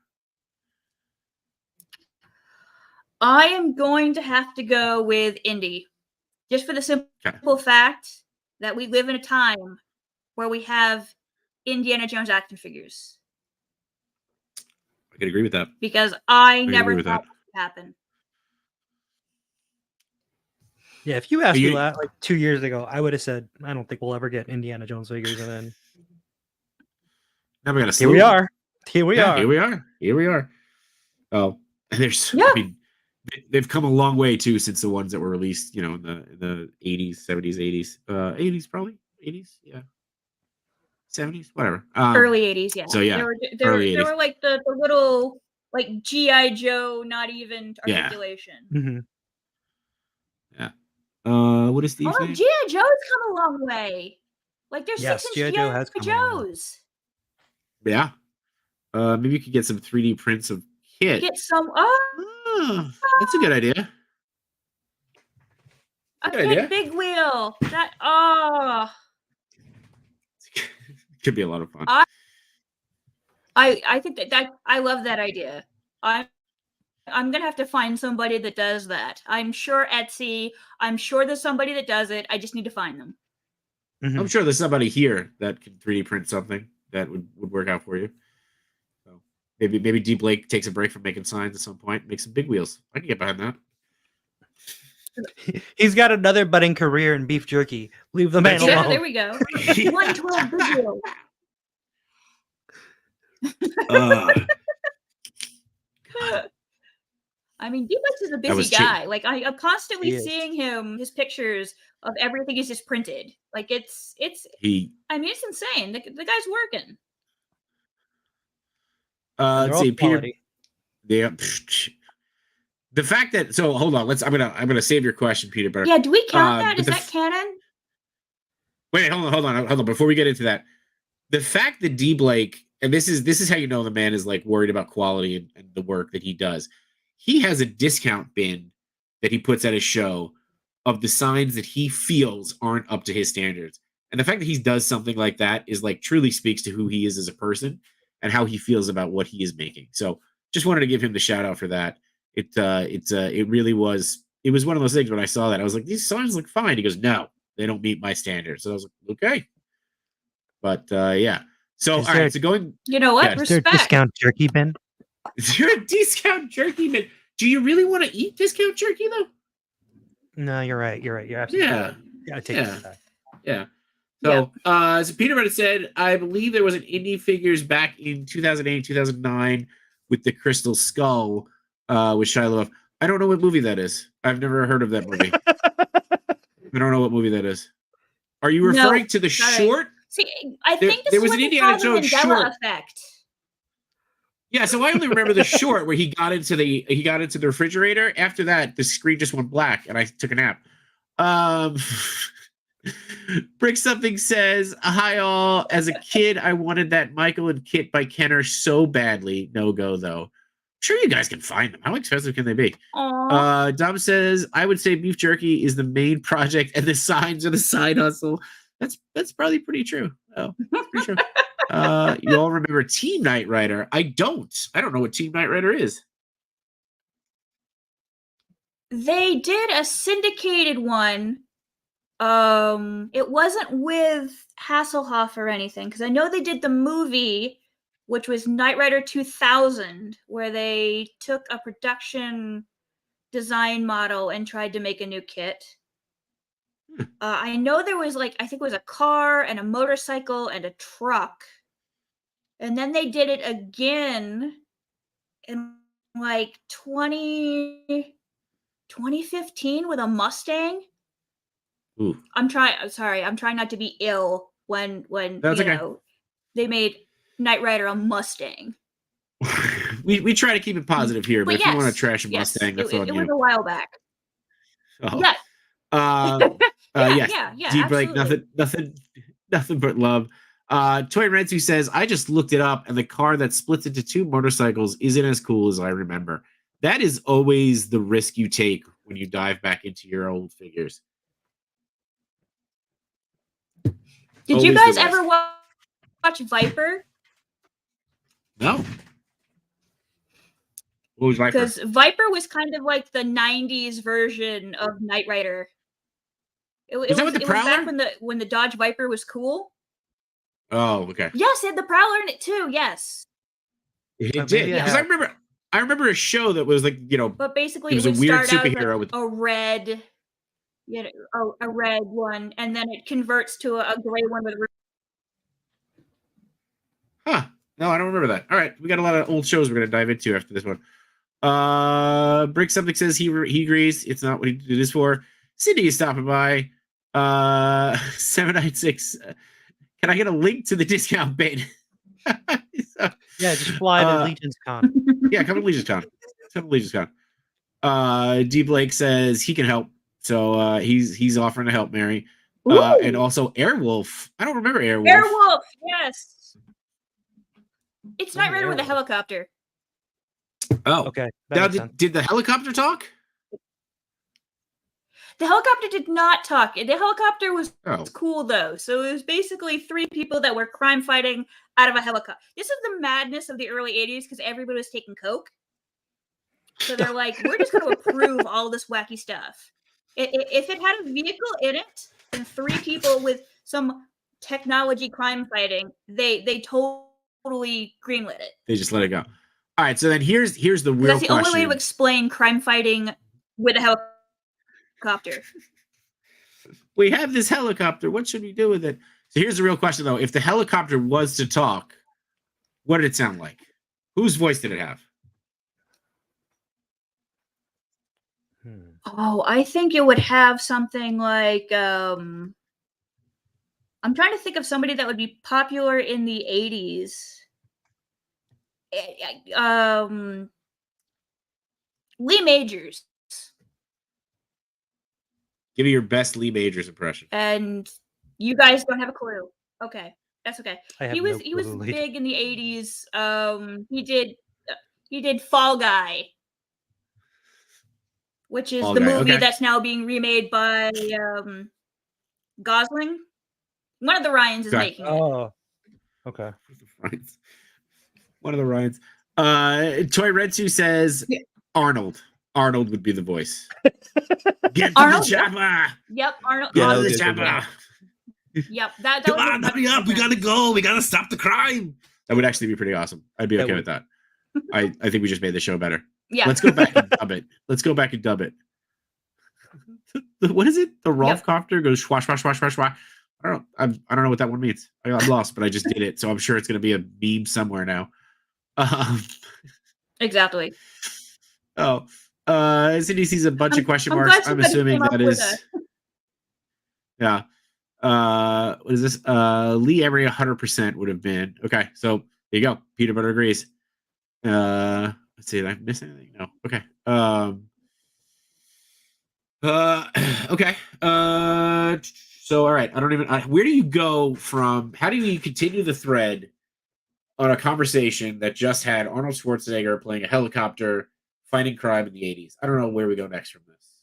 C: I am going to have to go with Indy. Just for the simple fact that we live in a time where we have Indiana Jones action figures.
A: I could agree with that.
C: Because I never thought that would happen.
B: Yeah, if you asked me that like 2 years ago, I would have said, I don't think we'll ever get Indiana Jones figures. And then
A: now we got
B: Here we are.
A: Here we are. Oh, and there's I mean, they've come a long way too since the ones that were released, in the 80s, 70s, 80s. 80s probably. 80s, yeah. 70s, whatever.
C: Early 80s, yeah.
A: So yeah,
C: there
A: early 80s.
C: were like the little like GI Joe, not even
A: Yeah.
C: articulation.
B: Mm-hmm.
A: Yeah. What is Steve saying?
C: GI Joe's come a long way. Like there's
B: Yes,
C: 6-inch
B: G.I. Joe has come a long way.
C: Joes.
A: Yeah. Maybe you could get some 3D prints of Kit.
C: Get some.
A: That's a good idea.
C: A
A: Good idea.
C: big wheel. That
A: Could be a lot of fun.
C: I think that I love that idea. I'm gonna have to find somebody that does that. I'm sure Etsy. I'm sure there's somebody that does it. I just need to find them.
B: Mm-hmm.
A: I'm sure there's somebody here that can 3D print something that would work out for you. So maybe D Blake takes a break from making signs at some point, make some big wheels. I can get behind that.
B: He's got another budding career in beef jerky. Leave the man
A: That's
B: alone.
C: There we go. 112 big wheel. I mean, D-Lex is a busy guy. Like I'm constantly seeing his pictures of everything he's just printed. Like it's I mean, it's insane. The guy's working.
A: Let's see, Peter. Yeah. The fact that hold on, I'm gonna save your question, Peter. But
C: yeah, do we count that? Is that canon?
A: Wait, hold on. Before we get into that, the fact that D Blake, and this is how you know the man is like worried about quality and the work that he does. He has a discount bin that he puts at his show of the signs that he feels aren't up to his standards. And the fact that he does something like that is like truly speaks to who he is as a person and how he feels about what he is making. So just wanted to give him the shout out for that. It really was. It was one of those things when I saw that I was like, these signs look fine. He goes, no, they don't meet my standards. So I was like, okay. But yeah. So all right. So going.
C: You know what?
B: Is there a discount jerky bin?
A: Is there a discount jerky bin? Do you really want to eat discount jerky though?
B: No, you're right. You're absolutely right.
A: Yeah.
B: Take that back.
A: Yeah. So Peter Reddit said, I believe there was an indie figures back in 2008, 2009 with the Crystal Skull with Shia LaBeouf. I don't know what movie that is. I've never heard of that movie. I don't know what movie that is. Are you referring to the short?
C: See, I think there was an Indiana Jones short effect.
A: Yeah, so I only remember the short where he got into the refrigerator. After that, the screen just went black, and I took a nap. Brick Something says, hi all. As a kid, I wanted that Michael and Kit by Kenner so badly. No go though. I'm sure you guys can find them. How expensive can they be? Dom says, I would say beef jerky is the main project and the signs are the side hustle. That's probably pretty true. Oh, that's pretty true. You all remember Team Knight Rider? I don't know what Team Knight Rider is.
C: They did a syndicated one. It wasn't with Hasselhoff or anything, because I know they did the movie, which was Knight Rider 2000, where they took a production design model and tried to make a new kit. I know there was I think it was a car and a motorcycle and a truck. And then they did it again in 2015 with a Mustang.
A: Ooh.
C: I'm trying not to be ill when they made Knight Rider a Mustang.
A: we try to keep it positive here, but if you want to trash a Mustang, that's on you.
C: It was a while back.
A: Oh.
C: Yeah.
A: Yes.
C: Yeah.
A: Deep Break, nothing but love. Toy Rensu says, I just looked it up, and the car that splits into two motorcycles isn't as cool as I remember. That is always the risk you take when you dive back into your old figures.
C: Did you guys ever watch Viper?
A: No. What was Viper?
C: Because Viper was kind of like the 90s version of Knight Rider. It was back when the Dodge Viper was cool.
A: Oh, okay.
C: Yes, it had the Prowler in it too. Yes,
A: it did. Because I remember a show that was
C: But basically,
A: it was a weird superhero with
C: a red, a red one, and then it converts to a gray one with.
A: Huh? No, I don't remember that. All right, we got a lot of old shows we're gonna dive into after this one. Brick Something says he agrees. It's not what he did this for. Cindy is stopping by. 796. can I get a link to the discount bin? So,
B: Yeah, just fly to Legion's Con.
A: Yeah, come to Legion's Con. Come to Legion's Con. D Blake says he can help, so he's offering to help Mary. And also Airwolf. I don't remember Airwolf.
C: Airwolf, yes. It's Knight Rider with a helicopter.
A: Oh,
B: okay.
A: Now, did the helicopter talk?
C: The helicopter did not talk. The helicopter was cool, though. So it was basically 3 people that were crime fighting out of a helicopter. This is the madness of the early 80s because everybody was taking coke. So they're like, we're just going to approve all this wacky stuff. If it had a vehicle in it and 3 people with some technology crime fighting, they totally greenlit it.
A: They just let it go. All right, so then here's the real question.
C: That's the only way to explain crime fighting with a helicopter.
A: We have this helicopter. What should we do with it? So here's the real question, though. If the helicopter was to talk, what did it sound like? Whose voice did it have?
C: Oh, I think it would have something like I'm trying to think of somebody that would be popular in the 80s. Lee Majors.
A: Give me your best Lee Majors impression.
C: And you guys don't have a clue. Okay, that's okay. He was
B: no
C: big in the 80s. He did Fall Guy, which is the movie that's now being remade by Gosling. One of the Ryans is making it.
B: Oh, okay.
A: One of the Ryans. Toy Redsu says Arnold. Arnold would be the voice. Get to the chopper.
C: Yep, Arnold.
A: Get to the chopper.
C: Yep, that
A: Come on, hurry up. We gotta go. We gotta stop the crime. That would actually be pretty awesome. I'd be okay with that. I think we just made the show better.
C: Yeah.
A: Let's go back and dub it. What is it? The Rolf copter goes schwa schwa schwa schwa schwa. I don't know what that one means. I'm lost, but I just did it, so I'm sure it's gonna be a meme somewhere now.
C: Exactly.
A: Oh, Cindy sees a bunch of question marks. I'm assuming that is. Yeah. What is this? Lee Emery 100% would have been. Okay, so there you go. Peanut butter agrees. Let's see. Did I miss anything? No. Okay. Okay. So all right. I don't even. Where do you go from? How do you continue the thread on a conversation that just had Arnold Schwarzenegger playing a helicopter fighting crime in the 80s? I don't know where we go next from this.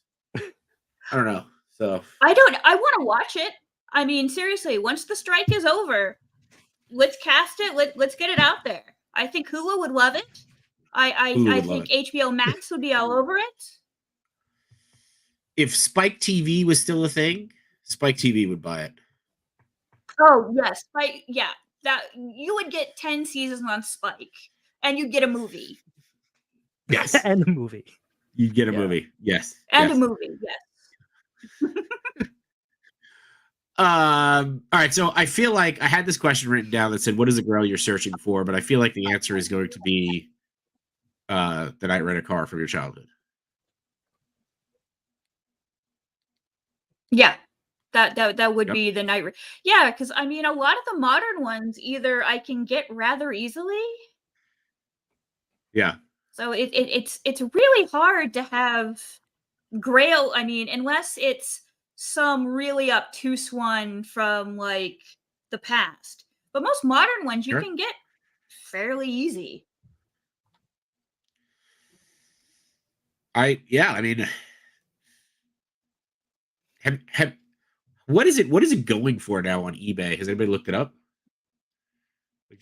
A: I don't know. So
C: I want to watch it. I mean, seriously, once the strike is over, let's cast it. Let's get it out there. I think Hulu would love it. I think HBO Max would be all over it.
A: If Spike TV was still a thing, Spike TV would buy it.
C: Oh yes, Spike. Yeah, that you would get 10 seasons on Spike, and you'd get a movie.
A: Yes,
B: and a movie.
A: You'd get a movie. Yes,
C: and a movie. Yes.
A: All right, so I feel like I had this question written down that said, "What is a girl you're searching for?" But I feel like the answer is going to be the Knight Rider car from your childhood.
C: Yeah, that would be the Knight Rider. Yeah, because I mean, a lot of the modern ones either I can get rather easily.
A: Yeah.
C: So it's really hard to have Grail. I mean, unless it's some really obtuse one from like the past, but most modern ones you can get fairly easy.
A: I mean, what is it going for now on eBay? Has anybody looked it up?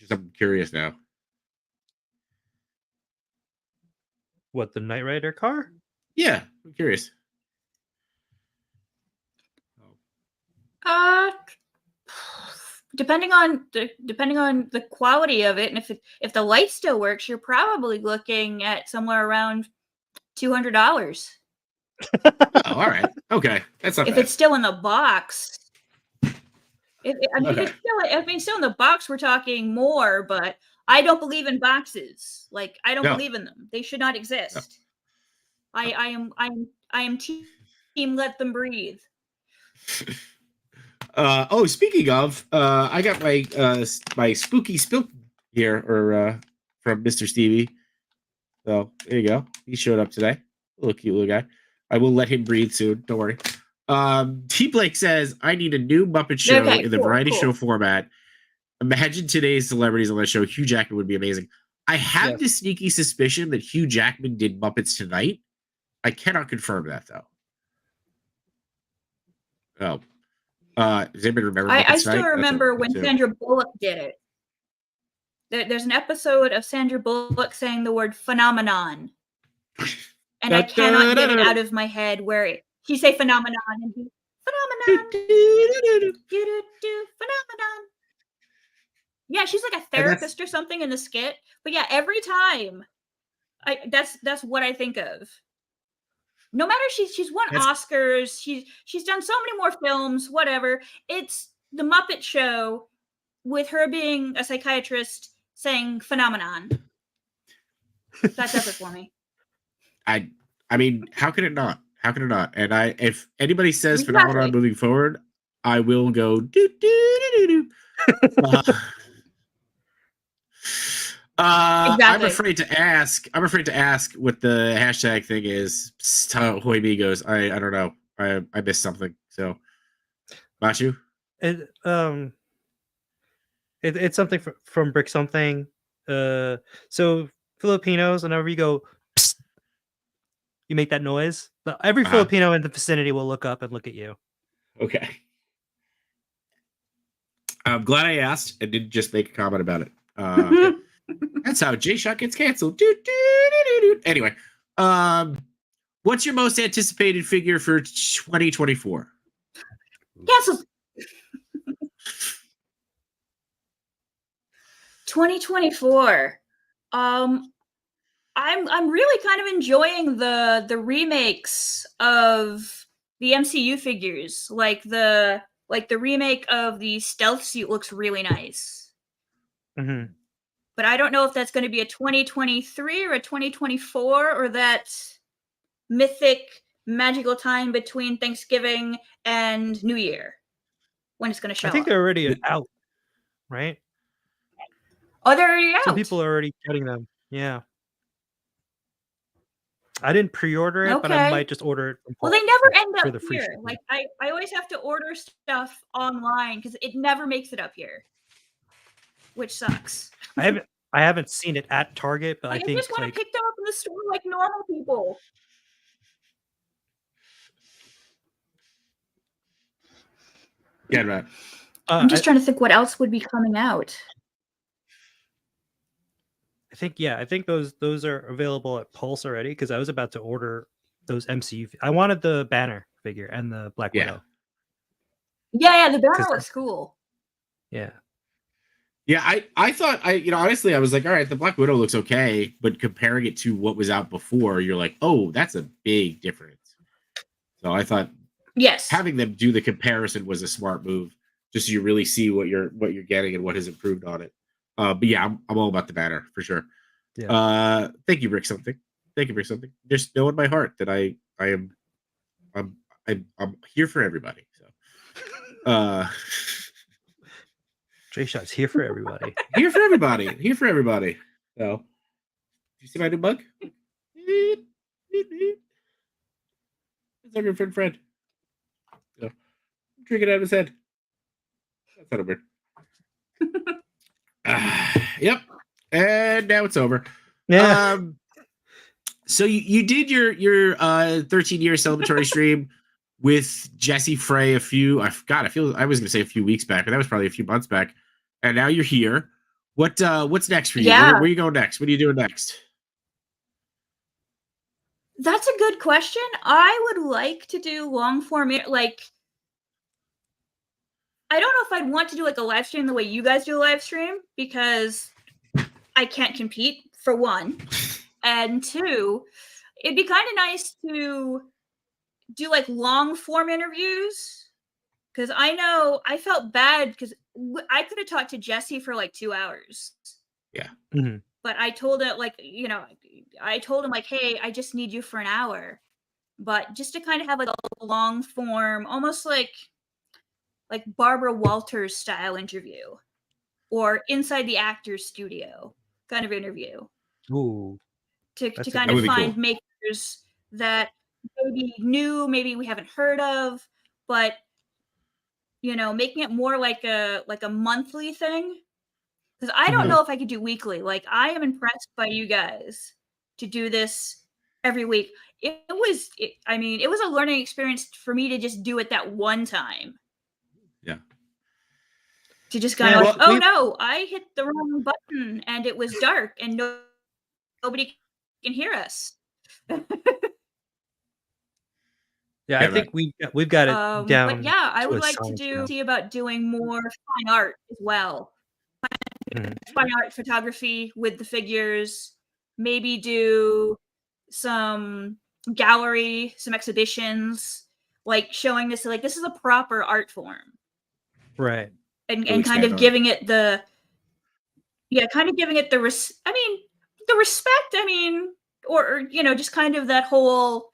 A: I'm curious now.
B: What, the Knight Rider car?
A: Yeah, I'm curious.
C: Depending on the quality of it, and if the light still works, you're probably looking at somewhere around $200.
A: Oh, all right. Okay, that's not
C: if
A: bad.
C: it's still in the box. If it's still in the box, we're talking more. But I don't believe in boxes. Like I don't believe in them. They should not exist. No. I am team let them breathe.
A: Speaking of, I got my spooky spilt here, or from Mr. Stevie. So there you go. He showed up today. Little cute little guy. I will let him breathe soon. Don't worry. T Blake says, I need a new Muppet show
C: Okay,
A: in the variety show format. Imagine today's celebrities on that show. Hugh Jackman would be amazing. I have this sneaky suspicion that Hugh Jackman did Muppets Tonight. I cannot confirm that though. Oh. Does anybody remember Muppets
C: I still
A: Tonight?
C: remember when Sandra Bullock did it. There's an episode of Sandra Bullock saying the word phenomenon. And I cannot get it out of my head where he say phenomenon and he phenomenon. Phenomenon. Yeah, she's like a therapist or something in the skit. But yeah, every time that's what I think of. No matter she's won Oscars, she's done so many more films, whatever. It's the Muppet Show with her being a psychiatrist saying phenomenon. That's epic for me.
A: I mean, how can it not? How can it not? And if anybody says phenomenon moving forward, I will go do do do do. Exactly. I'm afraid to ask what the hashtag thing is. Hoy B goes, I don't know. I missed something. So, Machu?
B: It's something from Brick something. So Filipinos, whenever you go, psst, you make that noise. Every Filipino in the vicinity will look up and look at you.
A: Okay. I'm glad I asked and didn't just make a comment about it. That's how J-Shock gets canceled. Anyway, what's your most anticipated figure for 2024?
C: Cancel. 2024. I'm really kind of enjoying the remakes of the MCU figures. Like the remake of the stealth suit looks really nice.
B: Mm-hmm.
C: But I don't know if that's going to be a 2023 or a 2024 or that mythic magical time between Thanksgiving and New Year when it's going to show up.
B: I think they're already out, right?
C: Oh, they're already out.
B: Some people are already getting them. Yeah. I didn't pre-order it, but I might just order it.
C: Well, they never end up here. Like I always have to order stuff online because it never makes it up here, which sucks.
B: I haven't seen it at Target, but I think
C: I just want to pick them up in the store like normal people.
A: Yeah, right.
C: I'm just trying to think what else would be coming out.
B: I think those are available at Pulse already because I was about to order those MCU. I wanted the Banner figure and the Black Widow.
C: Yeah, the Banner looks cool.
B: Yeah.
A: Yeah, I thought honestly I was like, all right, the Black Widow looks okay, but comparing it to what was out before, you're like, oh, that's a big difference. So I thought having them do the comparison was a smart move, just so you really see what you're getting and what has improved on it. But yeah, I'm all about the Banner for sure. Yeah. Thank you, Rick Something. Thank you, Rick Something. Just know in my heart that I'm here for everybody. So,
B: J-Shot's here for everybody.
A: Here for everybody. Here for everybody. So, you see my new bug? It's our new friend Fred. So, drinking out of his head. That's not a bird. Yep. And now it's over.
B: Yeah.
A: So you did your 13-year celebratory stream with Jesse Frey I was going to say a few weeks back, but that was probably a few months back. And now you're here. What's next for you?
C: Yeah.
A: Where are you going next? What are you doing next?
C: That's a good question. I would like to do long form, like I don't know if I'd want to do like a live stream the way you guys do a live stream because I can't compete for one. And two, it'd be kind of nice to do like long form interviews because I know I felt bad because I could have talked to Jesse for like 2 hours.
A: Yeah.
B: Mm-hmm.
C: But I told it I told him like, hey, I just need you for an hour. But just to kind of have like a long form, almost like like Barbara Walters style interview or inside the actor's studio kind of interview.
B: Ooh.
C: To
B: That's
C: kind of find makers that maybe new, maybe we haven't heard of, but making it more like a monthly thing. Because I don't know if I could do weekly. Like, I am impressed by you guys to do this every week. It was a learning experience for me to just do it that one time.
A: Yeah.
C: To just kind of no, I hit the wrong button and it was dark and nobody can hear us.
B: Yeah, I think we've got it down.
C: But yeah, I would like to see about doing more fine art as well. Fine art photography with the figures. Maybe do some gallery, some exhibitions, like showing this like this is a proper art form,
B: right?
C: And kind of giving it the the respect. I mean, or just kind of that whole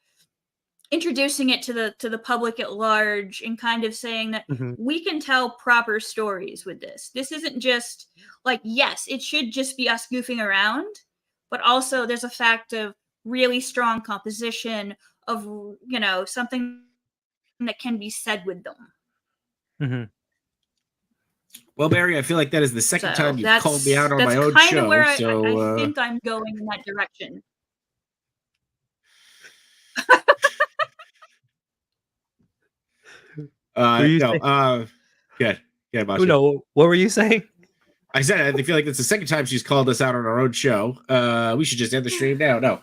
C: introducing it to the public at large and kind of saying that we can tell proper stories with this. This isn't just like, yes, it should just be us goofing around, but also there's a fact of really strong composition of something that can be said with them.
A: Well, Barry, I feel like that is the second time you've called me out on my own show.
C: That's kind of where I think I'm going in that direction.
A: Good. Yeah,
B: no, what were you saying?
A: I said I feel like it's the second time she's called us out on our own show. We should just end the stream now. No.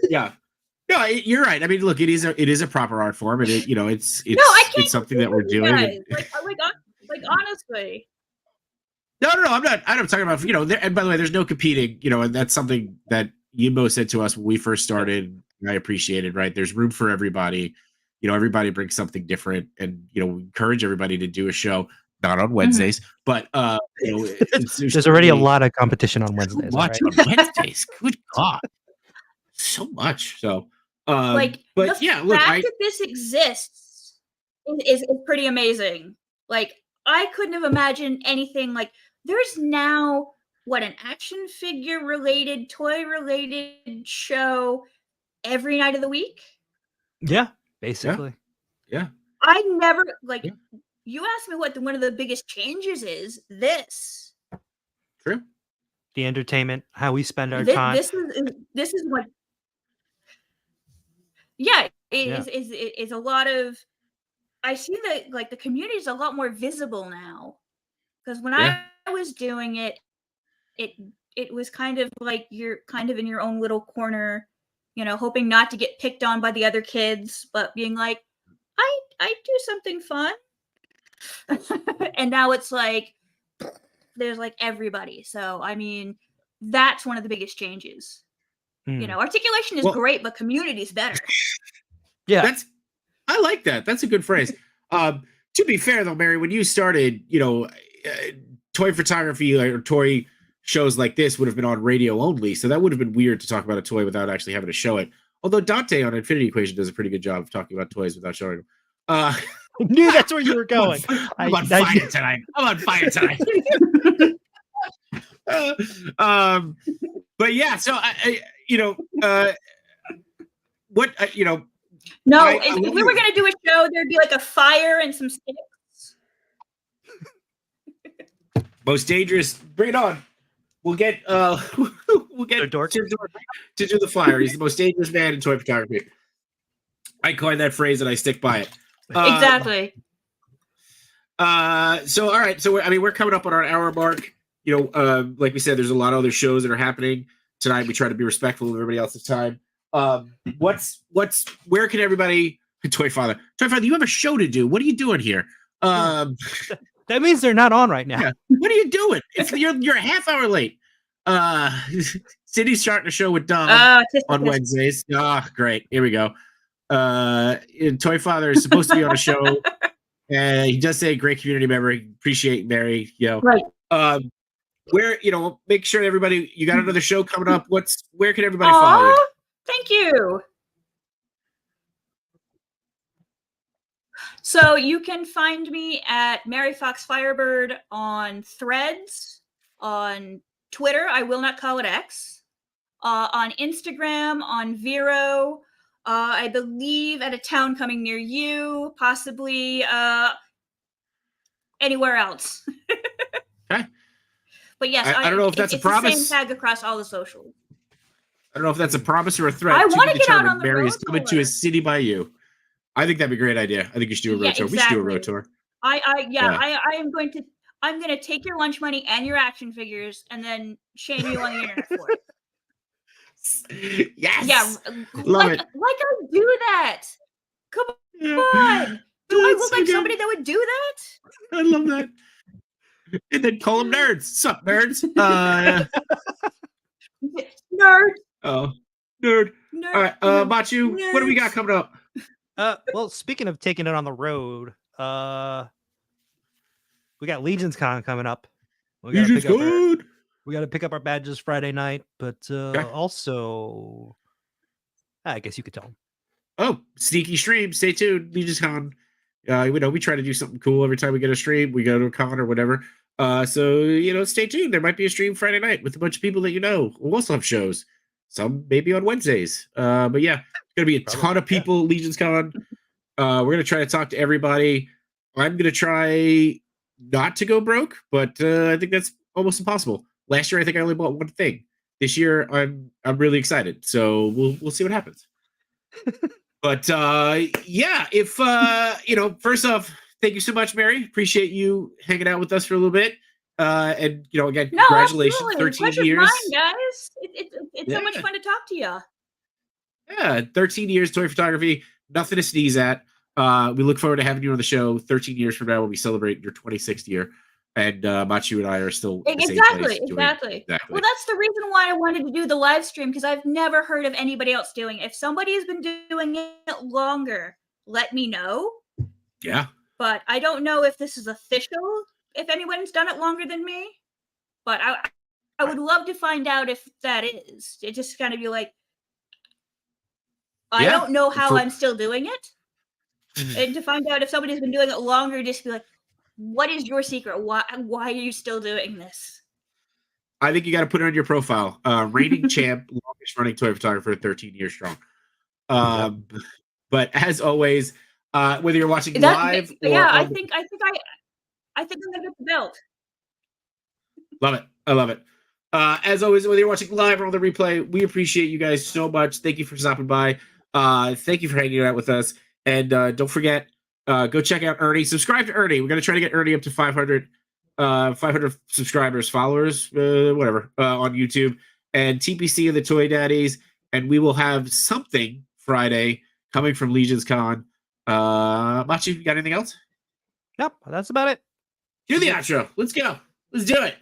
A: Yeah. No, you're right. I mean, look, it is a proper art form, and it's something that we're doing.
C: Like honestly.
A: No, I'm not. I'm talking about and by the way, there's no competing. And that's something that Yimbo said to us when we first started. I appreciated. Right, there's room for everybody. Everybody brings something different, and we encourage everybody to do a show. Not on Wednesdays, but
B: there's already a lot of competition on Wednesdays.
A: So much
B: right?
A: on Wednesdays. Good God, so much. So, but yeah, look,
C: the fact that this exists is pretty amazing. Like, I couldn't have imagined anything like. There's now an action figure related, toy related show every night of the week.
B: Yeah, basically.
A: Yeah.
C: I never You asked me what one of the biggest changes is. This.
A: True.
B: The entertainment, how we spend our time.
C: This is what. Yeah, is a lot of. I see that the community is a lot more visible now, because when I was doing it, it was kind of like you're kind of in your own little corner, hoping not to get picked on by the other kids, but being like, I do something fun. And now it's like there's like everybody. So I mean, that's one of the biggest changes. Articulation is great, but community is better.
B: Yeah,
A: I like that. That's a good phrase. To be fair though, Mary, when you started, toy photography or toy shows like this would have been on radio only, so that would have been weird to talk about a toy without actually having to show it. Although Dante on Infinity Equation does a pretty good job of talking about toys without showing them.
B: I knew that's where you were going.
A: I'm on fire tonight. But yeah, so
C: No, if we were gonna do a show, there'd be like a fire and some sticks.
A: Most dangerous. Bring it on. We'll get to do the fire. He's the most dangerous man in toy photography. I coined that phrase and I stick by it.
C: Exactly.
A: So all right. So we're coming up on our hour mark. Like we said, there's a lot of other shows that are happening tonight. We try to be respectful of everybody else's time. Where can everybody? Toy Father, you have a show to do. What are you doing here?
B: That means they're not on right now.
A: Yeah. What are you doing? You're a half hour late. Cindy's starting a show with Dom on Wednesdays. Great. Here we go. Toy Father is supposed to be on a show, and he does say great community member. Appreciate Mary.
C: Right.
A: Where make sure everybody. You got another show coming up. Where can everybody follow you?
C: Thank you. So you can find me at Mary Fox Firebird on Threads, on Twitter. I will not call it X. On Instagram, on Vero. I believe at a town coming near you, possibly anywhere else.
A: Okay.
C: But yes,
A: I don't know if that's a promise.
C: It's the same tag across all the socials.
A: I don't know if that's a promise or a threat.
C: I want to get out on the
A: Mary
C: road
A: is coming to a
C: more.
A: city by you. I think that'd be a great idea. I think you should do a road tour.
C: Exactly.
A: We should do a road tour.
C: I am going to. I'm going to take your lunch money and your action figures, and then shame you on the internet for it.
A: Yes.
C: Yeah,
A: Love it.
C: Like I do that. Come
A: Yeah.
C: on. Do I look
A: so
C: like
A: good.
C: somebody that would do that?
A: I love that. And then call them nerds. Sup, nerds?
C: Nerd.
A: Oh, nerd.
C: Nerd.
A: All right, Machu, what do we got coming up?
B: Well, speaking of taking it on the road, we got Legions Con coming up. We got to pick up our badges Friday night, but also, I guess you could tell them.
A: Oh, sneaky stream. Stay tuned. Legions Con. We try to do something cool every time we get a stream. We go to a con or whatever. So stay tuned. There might be a stream Friday night with a bunch of people that you know. We'll also have shows. Some maybe on Wednesdays. But yeah, it's gonna be a ton of people at Legions Con. We're gonna try to talk to everybody. I'm gonna try not to go broke, but I think that's almost impossible. Last year I think I only bought one thing. This year I'm really excited. So we'll see what happens. But if first off, thank you so much, Mary. Appreciate you hanging out with us for a little bit. And again, congratulations,
C: absolutely.
A: 13 years,
C: mine, guys. It's so much fun to talk to you.
A: Yeah, 13 years toy photography, nothing to sneeze at. We look forward to having you on the show 13 years from now when we celebrate your 26th year. And Machu and I are still in the same place
C: exactly. Well, that's the reason why I wanted to do the live stream, because I've never heard of anybody else doing it. If somebody has been doing it longer, let me know.
A: Yeah.
C: But I don't know if this is official, if anyone's done it longer than me. But I would love to find out if that is. It just kind of be like, I don't know how I'm still doing it. And to find out if somebody's been doing it longer, just be like, what is your secret? Why are you still doing this?
A: I think you got to put it on your profile. Reigning champ, longest running toy photographer, 13 years strong. But as always, whether you're watching live,
C: I think I'm gonna get the belt.
A: Love it. I love it. As always, whether you're watching live or on the replay, we appreciate you guys so much. Thank you for stopping by. Thank you for hanging out with us. And don't forget, go check out Ernie. Subscribe to Ernie. We're going to try to get Ernie up to 500 subscribers, followers, whatever, on YouTube. And TPC and the Toy Daddies. And we will have something Friday coming from Legions Con. Machi, you got anything else?
B: Nope, that's about it.
A: Do the outro. Let's go. Let's do it.